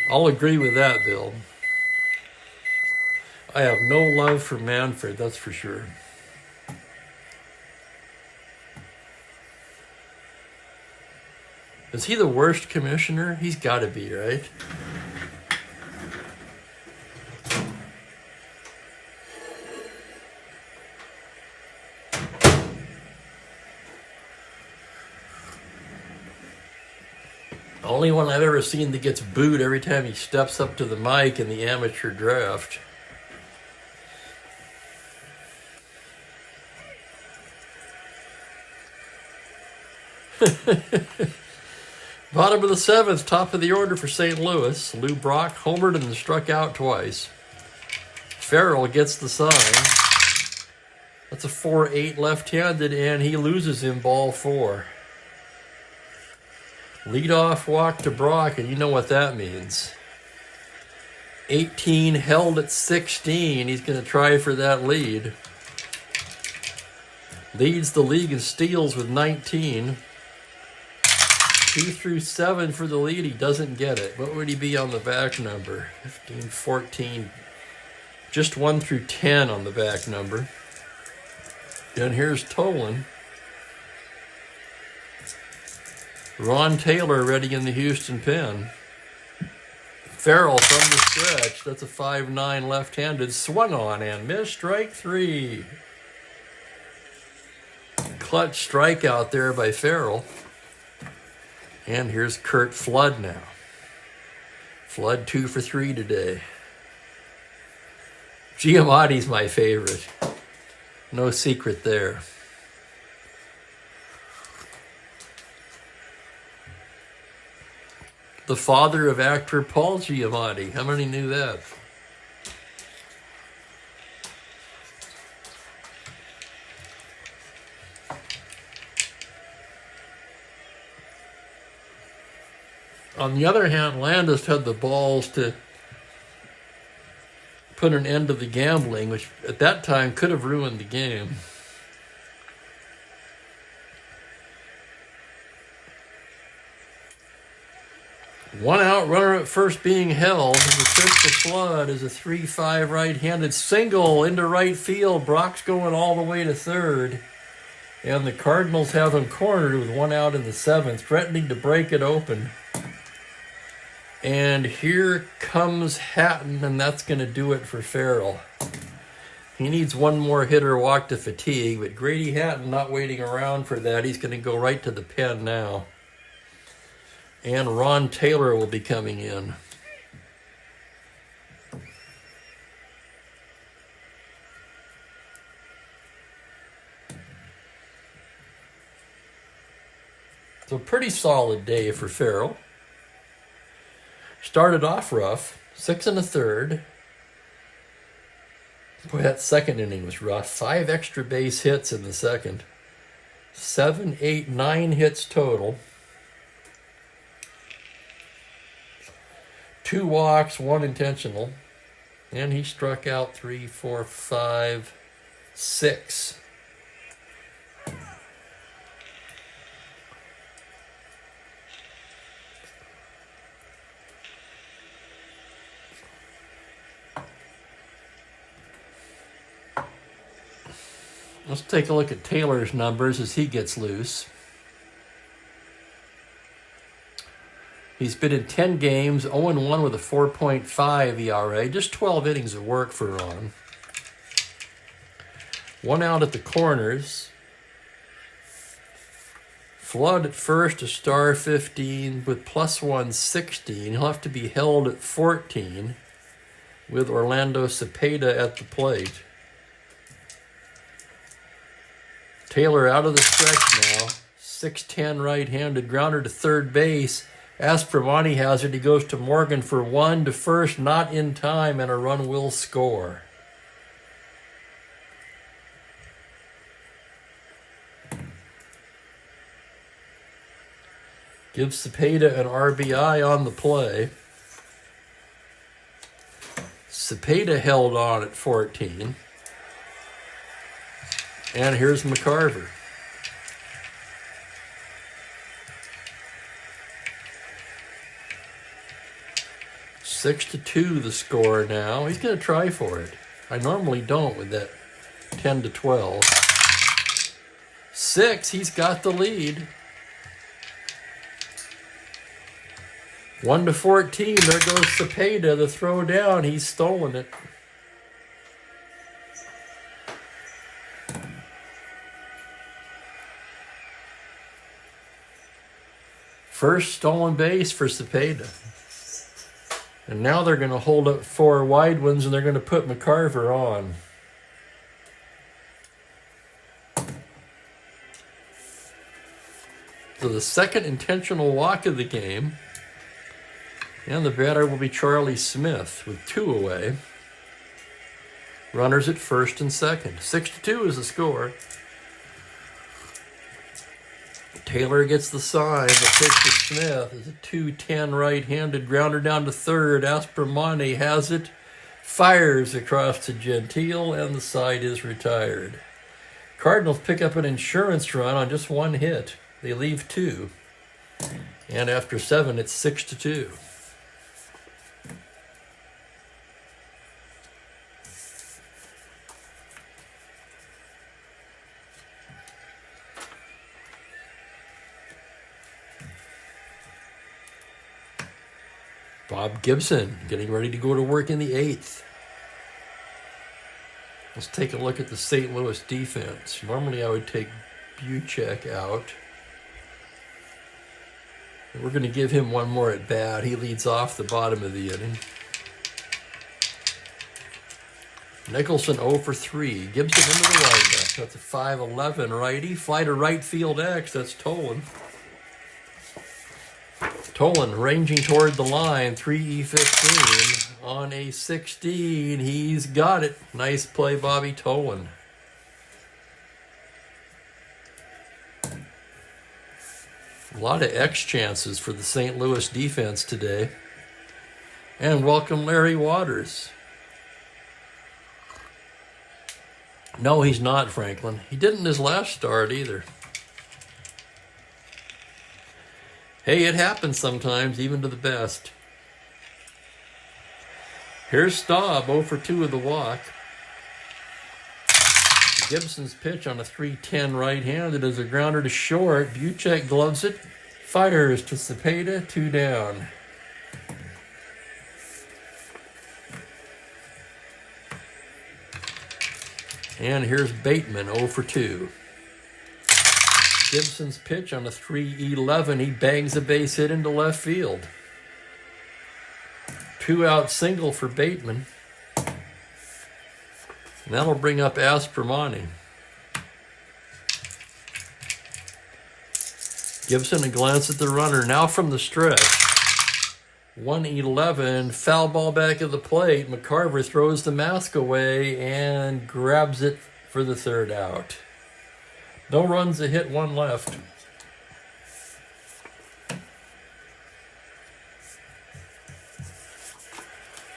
I'll agree with that, Bill. I have no love for Manfred, that's for sure. Is he the worst commissioner? He's got to be, right? Only one I've ever seen that gets booed every time he steps up to the mic in the amateur draft. Bottom of the seventh, top of the order for St. Louis. Lou Brock homered and struck out twice. Farrell gets the sign. That's a 4-8 left-handed, and he loses in ball 4. Leadoff walk to Brock, and you know what that means. 18 held at 16. He's going to try for that lead. Leads the league in steals with 19. 2 through 7 for the lead. He doesn't get it. What would he be on the back number? 15, 14. Just 1 through 10 on the back number. And here's Tolan. Ron Taylor ready in the Houston pen. Farrell from the stretch. That's a 5-9 left-handed. Swung on and missed. Strike 3. Clutch strikeout there by Farrell. And here's Curt Flood now. Flood 2 for 3 today. Giamatti's my favorite. No secret there. The father of actor Paul Giamatti. How many knew that? On the other hand, Landis had the balls to put an end to the gambling, which at that time could have ruined the game. One out, runner at first being held. The pitch to Flood is a 3-5 right-handed single into right field. Brock's going all the way to third. And the Cardinals have him cornered with 1 out in the 7th, threatening to break it open. And here comes Hatton, and that's going to do it for Farrell. He needs one more hitter walk to fatigue, but Grady Hatton not waiting around for that. He's going to go right to the pen now. And Ron Taylor will be coming in. So pretty solid day for Farrell. Started off rough, 6 1/3. Boy, that second inning was rough. 5 extra base hits in the second. 7, 8, 9 hits total. 2 walks, 1 intentional. And he struck out 3, 4, 5, 6. Let's take a look at Taylor's numbers as he gets loose. He's been in 10 games, 0-1 with a 4.5 ERA. Just 12 innings of work for Ron. 1 out at the corners. Flood at first, a star 15 with +1 16. He'll have to be held at 14 with Orlando Cepeda at the plate. Taylor out of the stretch now. 6-10 right-handed grounder to third base. Aspromani has it. He goes to Morgan for 1 to first, not in time, and a run will score. Gives Cepeda an RBI on the play. Cepeda held on at 14. And here's McCarver. Six to 2 the score now. He's going to try for it. I normally don't with that 10 to 12. 6, he's got the lead. 1 to 14, there goes Cepeda, the throw down. He's stolen it. First stolen base for Cepeda. And now they're going to hold up 4 wide ones, and they're going to put McCarver on. So the second intentional walk of the game. And the batter will be Charlie Smith with 2 away. Runners at first and second. 6 to 2 is the score. Taylor gets the sign. The pitch to Smith is a 2-10 right-handed grounder down to third. Aspromani has it. Fires across to Gentile, and the side is retired. Cardinals pick up an insurance run on just 1 hit. They leave 2. And after 7, it's 6 to 2. Bob Gibson getting ready to go to work in the 8th. Let's take a look at the St. Louis defense. Normally I would take Buchek out. We're going to give him 1 more at bat. He leads off the bottom of the inning. Nicholson 0 for 3. Gibson into the windup. That's a 5-11 righty. Fly to right field X. That's Tolan. Tolan ranging toward the line, 3E15 on a 16. He's got it. Nice play, Bobby Tolan. A lot of X chances for the St. Louis defense today. And welcome Larry Waters. No, he's not, Franklin. He didn't his last start either. Hey, it happens sometimes, even to the best. Here's Staub, 0 for 2 of the walk. Gibson's pitch on a 3-10 right-handed is a grounder to short. Buchek gloves it. Fires to Cepeda, 2 down. And here's Bateman, 0 for 2. Gibson's pitch on a 3-11. He bangs a base hit into left field. 2-out single for Bateman. And that'll bring up Aspromani. Gibson a glance at the runner. Now from the stretch. 1-11. Foul ball back at the plate. McCarver throws the mask away and grabs it for the 3rd out. No runs, a hit, 1 left.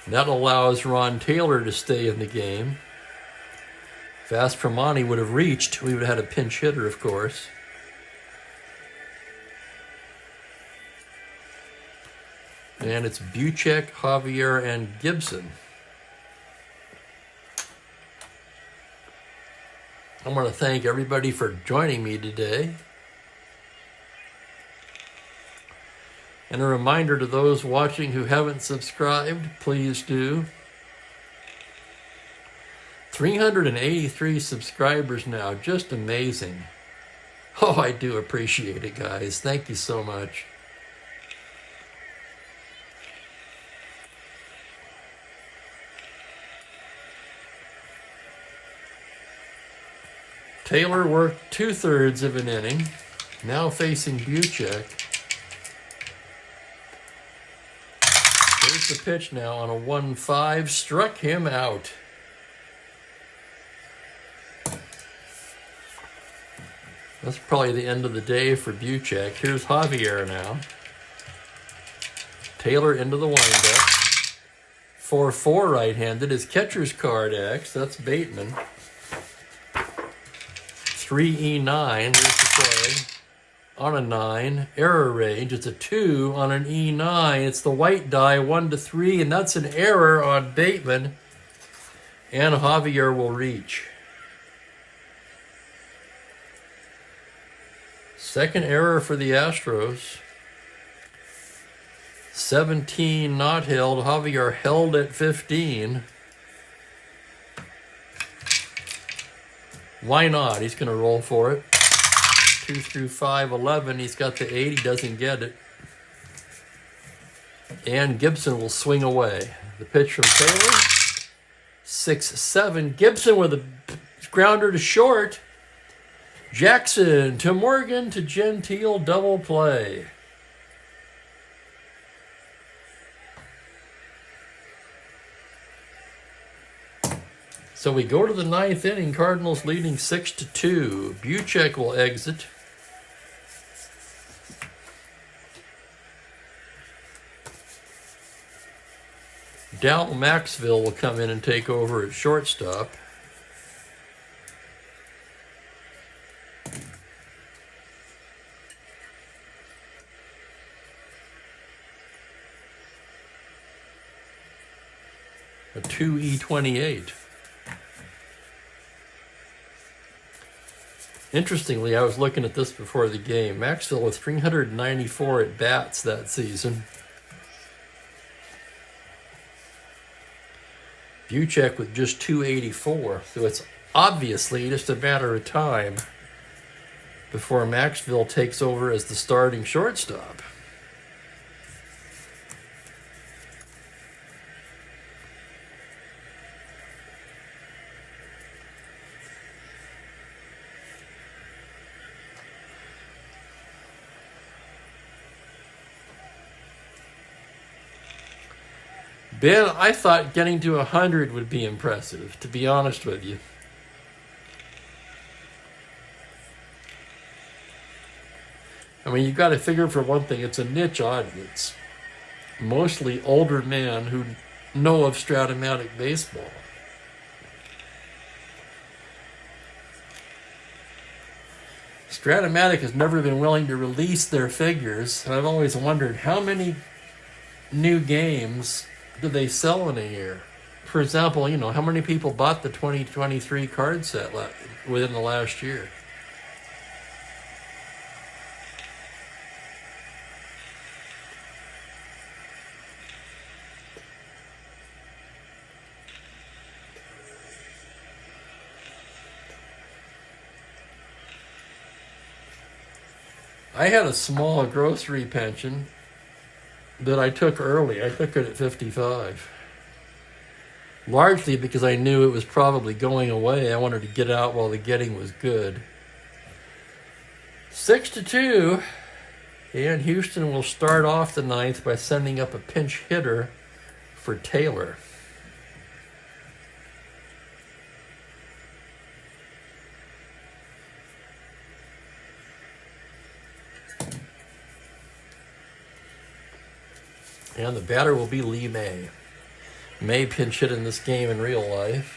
That allows Ron Taylor to stay in the game. If Aspromani would have reached, we would have had a pinch hitter, of course. And it's Buchek, Javier, and Gibson. I want to thank everybody for joining me today. And a reminder to those watching who haven't subscribed, please do. 383 subscribers now, just amazing. Oh, I do appreciate it, guys. Thank you so much. Taylor worked 2/3 of an inning, now facing Buchek. Here's the pitch now on a 1-5, struck him out. That's probably the end of the day for Buchek. Here's Javier now. Taylor into the windup. 4-4 right-handed. His catcher's card X. That's Bateman. 3E9. Here's the play. On a 9. Error range. It's a 2 on an E9. It's the white die 1-3, and that's an error on Bateman. And Javier will reach. Second error for the Astros. 17 not held. Javier held at 15. Why not? He's going to roll for it. 2 through 5, 11. He's got the 8. He doesn't get it. And Gibson will swing away. The pitch from Taylor. 6-7. Gibson with a grounder to short. Jackson to Morgan to Gentile, double play. So we go to the 9th inning, Cardinals leading 6-2. Buchek will exit. Dal Maxville will come in and take over at shortstop. A 2E28. Interestingly, I was looking at this before the game. Maxville with 394 at bats that season. Buchek with just 284. So it's obviously just a matter of time before Maxville takes over as the starting shortstop. Ben, I thought getting to 100 would be impressive, to be honest with you. I mean, you've got to figure, for one thing, it's a niche audience. Mostly older men who know of Strat-O-Matic baseball. Strat-O-Matic has never been willing to release their figures, and I've always wondered how many new games do they sell in a year? For example, how many people bought the 2023 card set within the last year? I had a small grocery pension that I took early. I took it at 55. Largely because I knew it was probably going away. I wanted to get out while the getting was good. 6-2. And Houston will start off the 9th by sending up a pinch hitter for Taylor. And the batter will be Lee May. May pinch hit in this game in real life.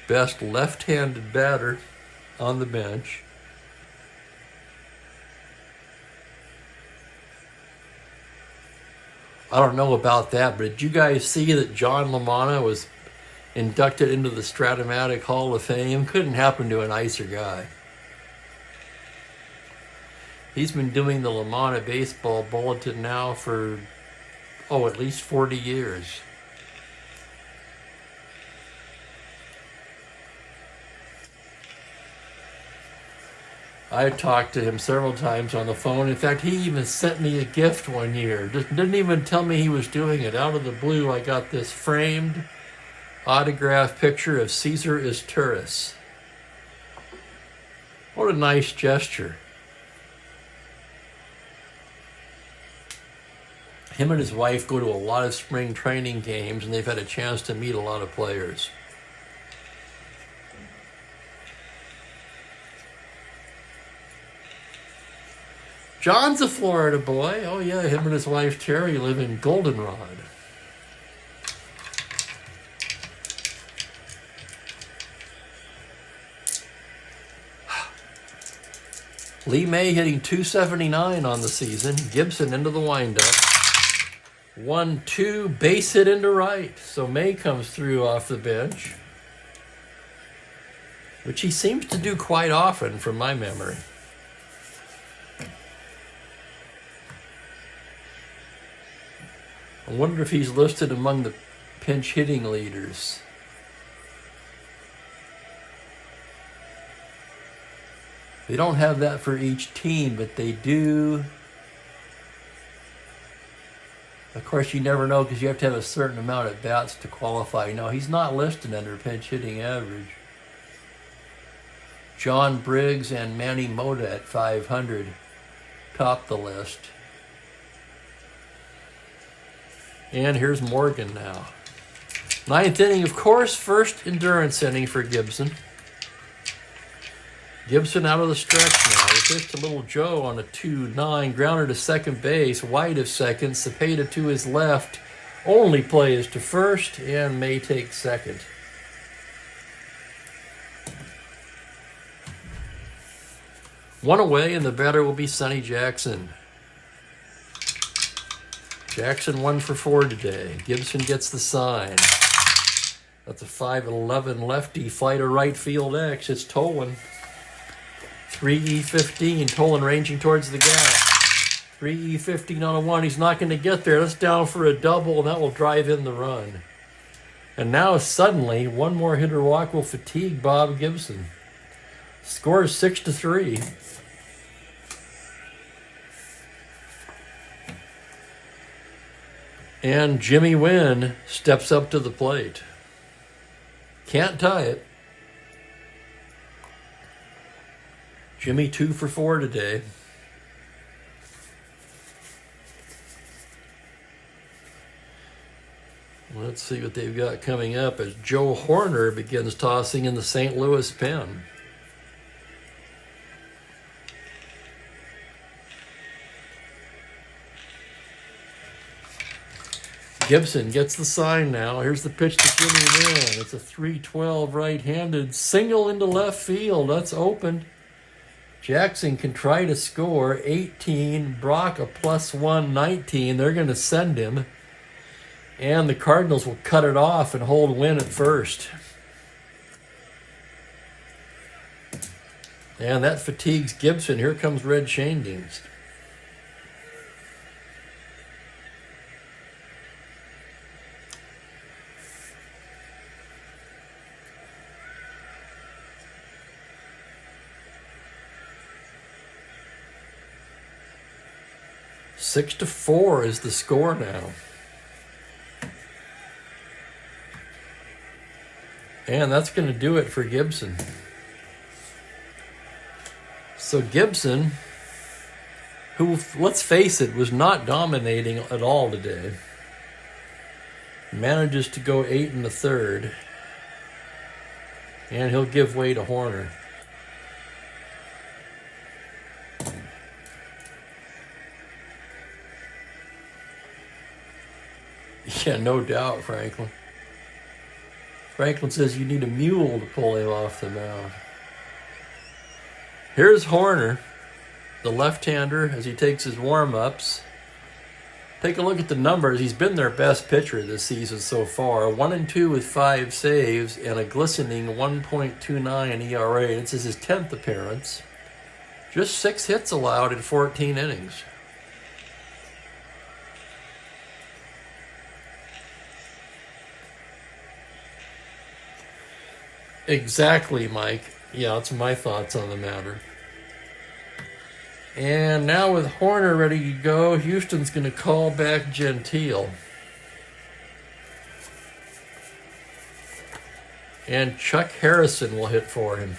Best left-handed batter on the bench. I don't know about that, but did you guys see that John LaManna was inducted into the Strat-O-Matic Hall of Fame? Couldn't happen to a nicer guy. He's been doing the LaManna Baseball Bulletin now for, at least 40 years. I talked to him several times on the phone. In fact, he even sent me a gift one year. Didn't even tell me he was doing it. Out of the blue, I got this framed autographed picture of Cesar Izturis. What a nice gesture. Him and his wife go to a lot of spring training games, and they've had a chance to meet a lot of players. John's a Florida boy. Oh yeah, him and his wife Terry live in Goldenrod. Lee May hitting .279 on the season. Gibson into the windup. 1-2, base hit into right. So May comes through off the bench, which he seems to do quite often from my memory. I wonder if he's listed among the pinch hitting leaders. They don't have that for each team, but they do. Of course, you never know because you have to have a certain amount of bats to qualify. No, he's not listed under pinch hitting average. John Briggs and Manny Mota at 500 top the list. And here's Morgan now. Ninth inning, of course, first endurance inning for Gibson. Gibson out of the stretch now. He pitched to Little Joe on a 2-9. Grounder to second base. Wide of second. Cepeda to his left. Only play is to first, and May take second. One away, and the batter will be Sonny Jackson. Jackson 1 for 4 today. Gibson gets the sign. That's a 5'11" lefty. Fly to right field X. It's Tolan. 3E15. Tolan ranging towards the gap. 3E15 on a 1. He's not going to get there. That's down for a double, and that will drive in the run. And now suddenly, one more hitter walk will fatigue Bob Gibson. Score is 6-3. And Jimmy Wynn steps up to the plate. Can't tie it. Jimmy 2 for 4 today. Let's see what they've got coming up as Joe Horner begins tossing in the St. Louis pen. Gibson gets the sign now. Here's the pitch to Jimmy Wynn. It's a 3-12 right-handed single into left field. That's open. Jackson can try to score. 18. Brock a +1, 19. They're going to send him. And the Cardinals will cut it off and hold Wynn at first. And that fatigues Gibson. Here comes Red Shandings. Six to 4 is the score now. And that's going to do it for Gibson. So Gibson, who, let's face it, was not dominating at all today, manages to go 8 1/3. And he'll give way to Horner. Yeah, no doubt, Franklin. Franklin says you need a mule to pull him off the mound. Here's Horner, the left-hander, as he takes his warm-ups. Take a look at the numbers. He's been their best pitcher this season so far. 1-2 with 5 saves and a glistening 1.29 ERA. This is his 10th appearance. Just 6 hits allowed in 14 innings. Exactly, Mike. Yeah, that's my thoughts on the matter. And now with Horner ready to go, Houston's going to call back Gentile. And Chuck Harrison will hit for him.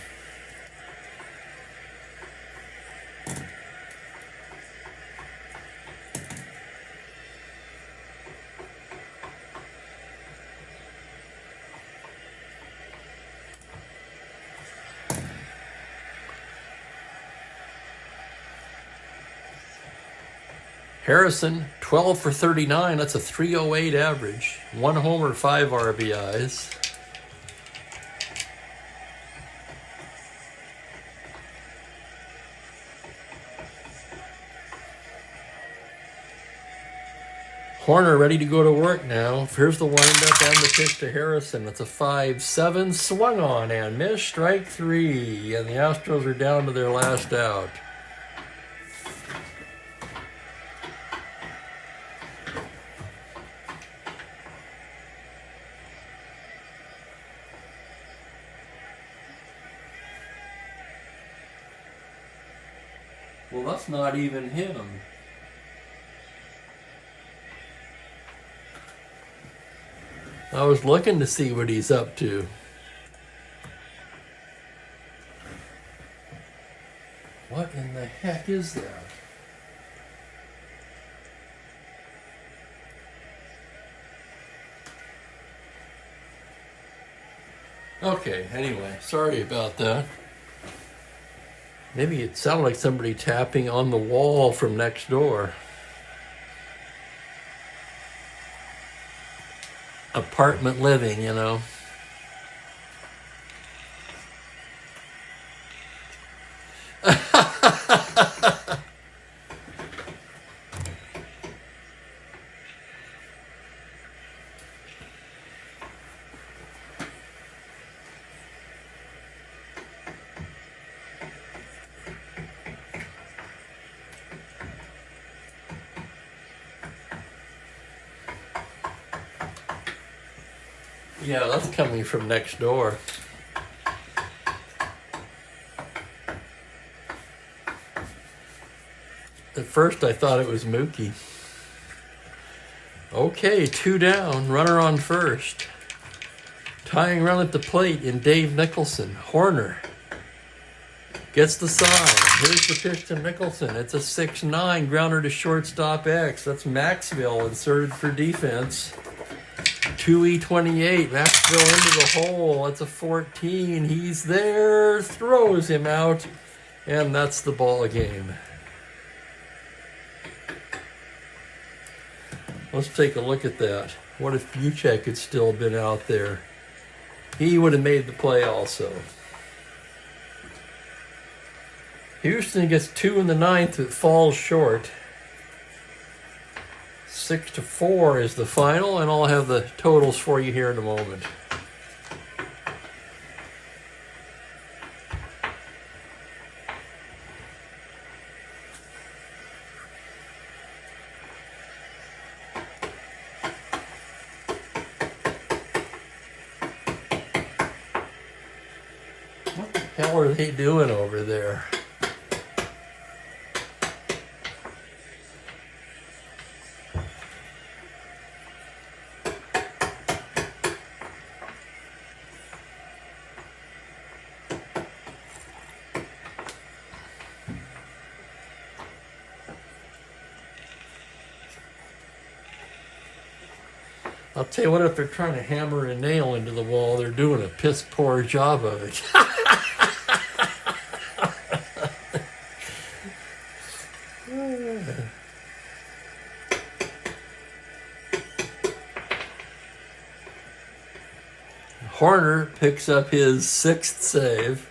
Harrison, 12 for 39. That's a 308 average. 1 homer, 5 RBIs. Horner ready to go to work now. Here's the windup and the pitch to Harrison. That's a 5-7. Swung on and missed. Strike 3. And the Astros are down to their last out. Well, that's not even him. I was looking to see what he's up to. What in the heck is that? Okay, anyway, sorry about that. Maybe it sounded like somebody tapping on the wall from next door. Apartment living, you know. Yeah, that's coming from next door. At first I thought it was Mookie. Okay, 2 down, runner on first. Tying run at the plate in Dave Nicholson. Horner gets the sign. Here's the pitch to Nicholson. It's a 6-9 grounder to shortstop X. That's Maxville inserted for defense. 2E28, Maxville into the hole. That's a 14. He's there, throws him out, and that's the ball game. Let's take a look at that. What if Buchek had still been out there? He would have made the play also. Houston gets 2 in the 9th. It falls short. 6-4 is the final, and I'll have the totals for you here in a moment. What the hell are they doing over there? I'll tell you what, if they're trying to hammer a nail into the wall, they're doing a piss poor job of it. Horner picks up his 6th save.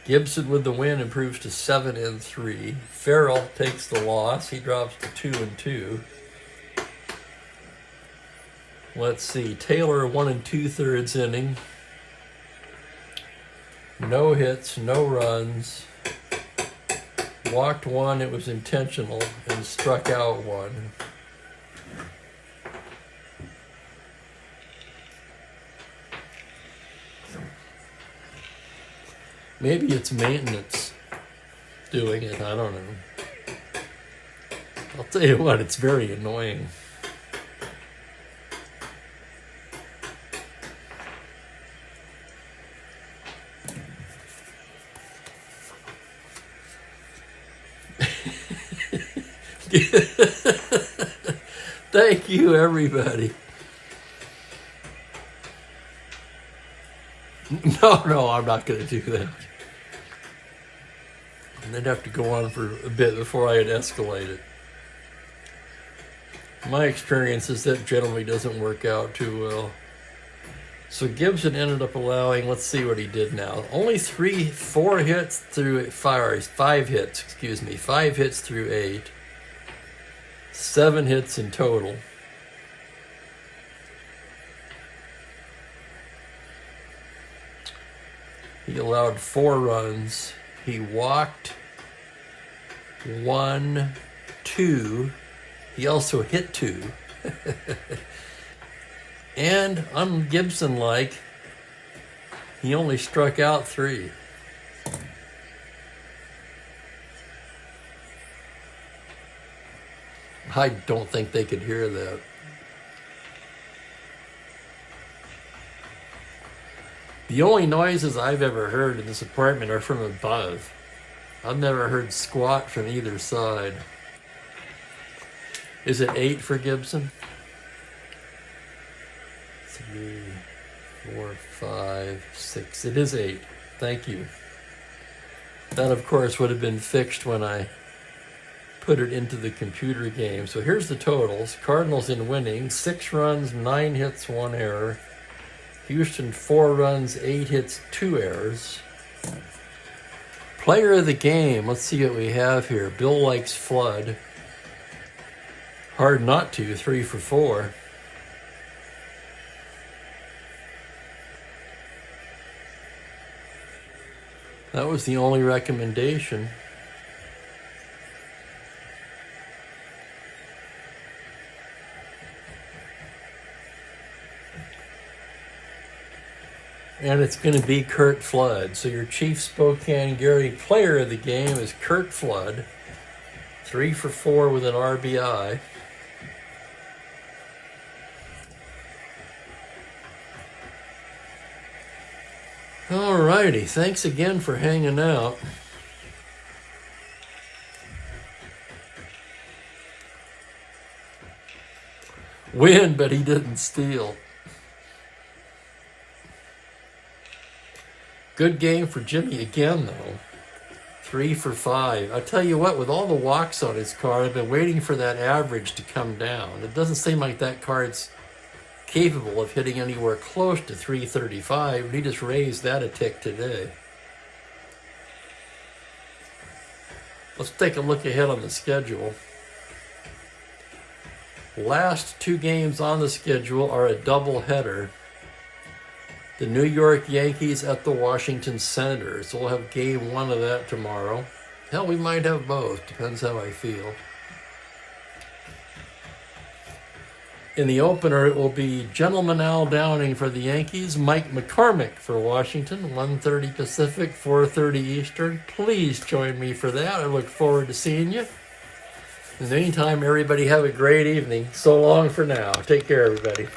Gibson with the win improves to 7-3. Farrell takes the loss. He drops to 2-2. Let's see. Taylor 1 2/3 inning. No hits, no runs. Walked one, it was intentional, and struck out one. Maybe it's maintenance doing it, I don't know. I'll tell you what, it's very annoying. Thank you, everybody. No, I'm not going to do that. And they'd have to go on for a bit before I'd escalate it. My experience is that generally doesn't work out too well. So Gibson ended up allowing, let's see what he did now. Only 5 hits through 5 hits, 5 hits through 8. 7 hits in total. He allowed 4 runs. He walked 1, 2. He also hit 2. And un-Gibson-like, he only struck out 3. I don't think they could hear that. The only noises I've ever heard in this apartment are from above. I've never heard squat from either side. Is it 8 for Gibson? 3, 4, 5, 6. It is 8. Thank you. That, of course, would have been fixed when I put it into the computer game. So here's the totals. Cardinals in winning, 6 runs, 9 hits, 1 error. Houston, 4 runs, 8 hits, 2 errors. Player of the game, let's see what we have here. Bill likes Flood. Hard not to, 3 for 4. That was the only recommendation. And it's going to be Curt Flood. So your Chief Spokane Gary player of the game is Curt Flood. 3 for 4 with an RBI. Alrighty, thanks again for hanging out. Win, but he didn't steal. Good game for Jimmy again, though. 3 for 5. I tell you what, with all the walks on his card, I've been waiting for that average to come down. It doesn't seem like that card's capable of hitting anywhere close to 335. He just raised that a tick today. Let's take a look ahead on the schedule. Last 2 games on the schedule are a doubleheader. The New York Yankees at the Washington Senators. We'll have game 1 of that tomorrow. Hell, we might have both. Depends how I feel. In the opener, it will be Gentleman Al Downing for the Yankees, Mike McCormick for Washington, 1:30 Pacific, 4:30 Eastern. Please join me for that. I look forward to seeing you. In the meantime, everybody have a great evening. So long for now. Take care, everybody.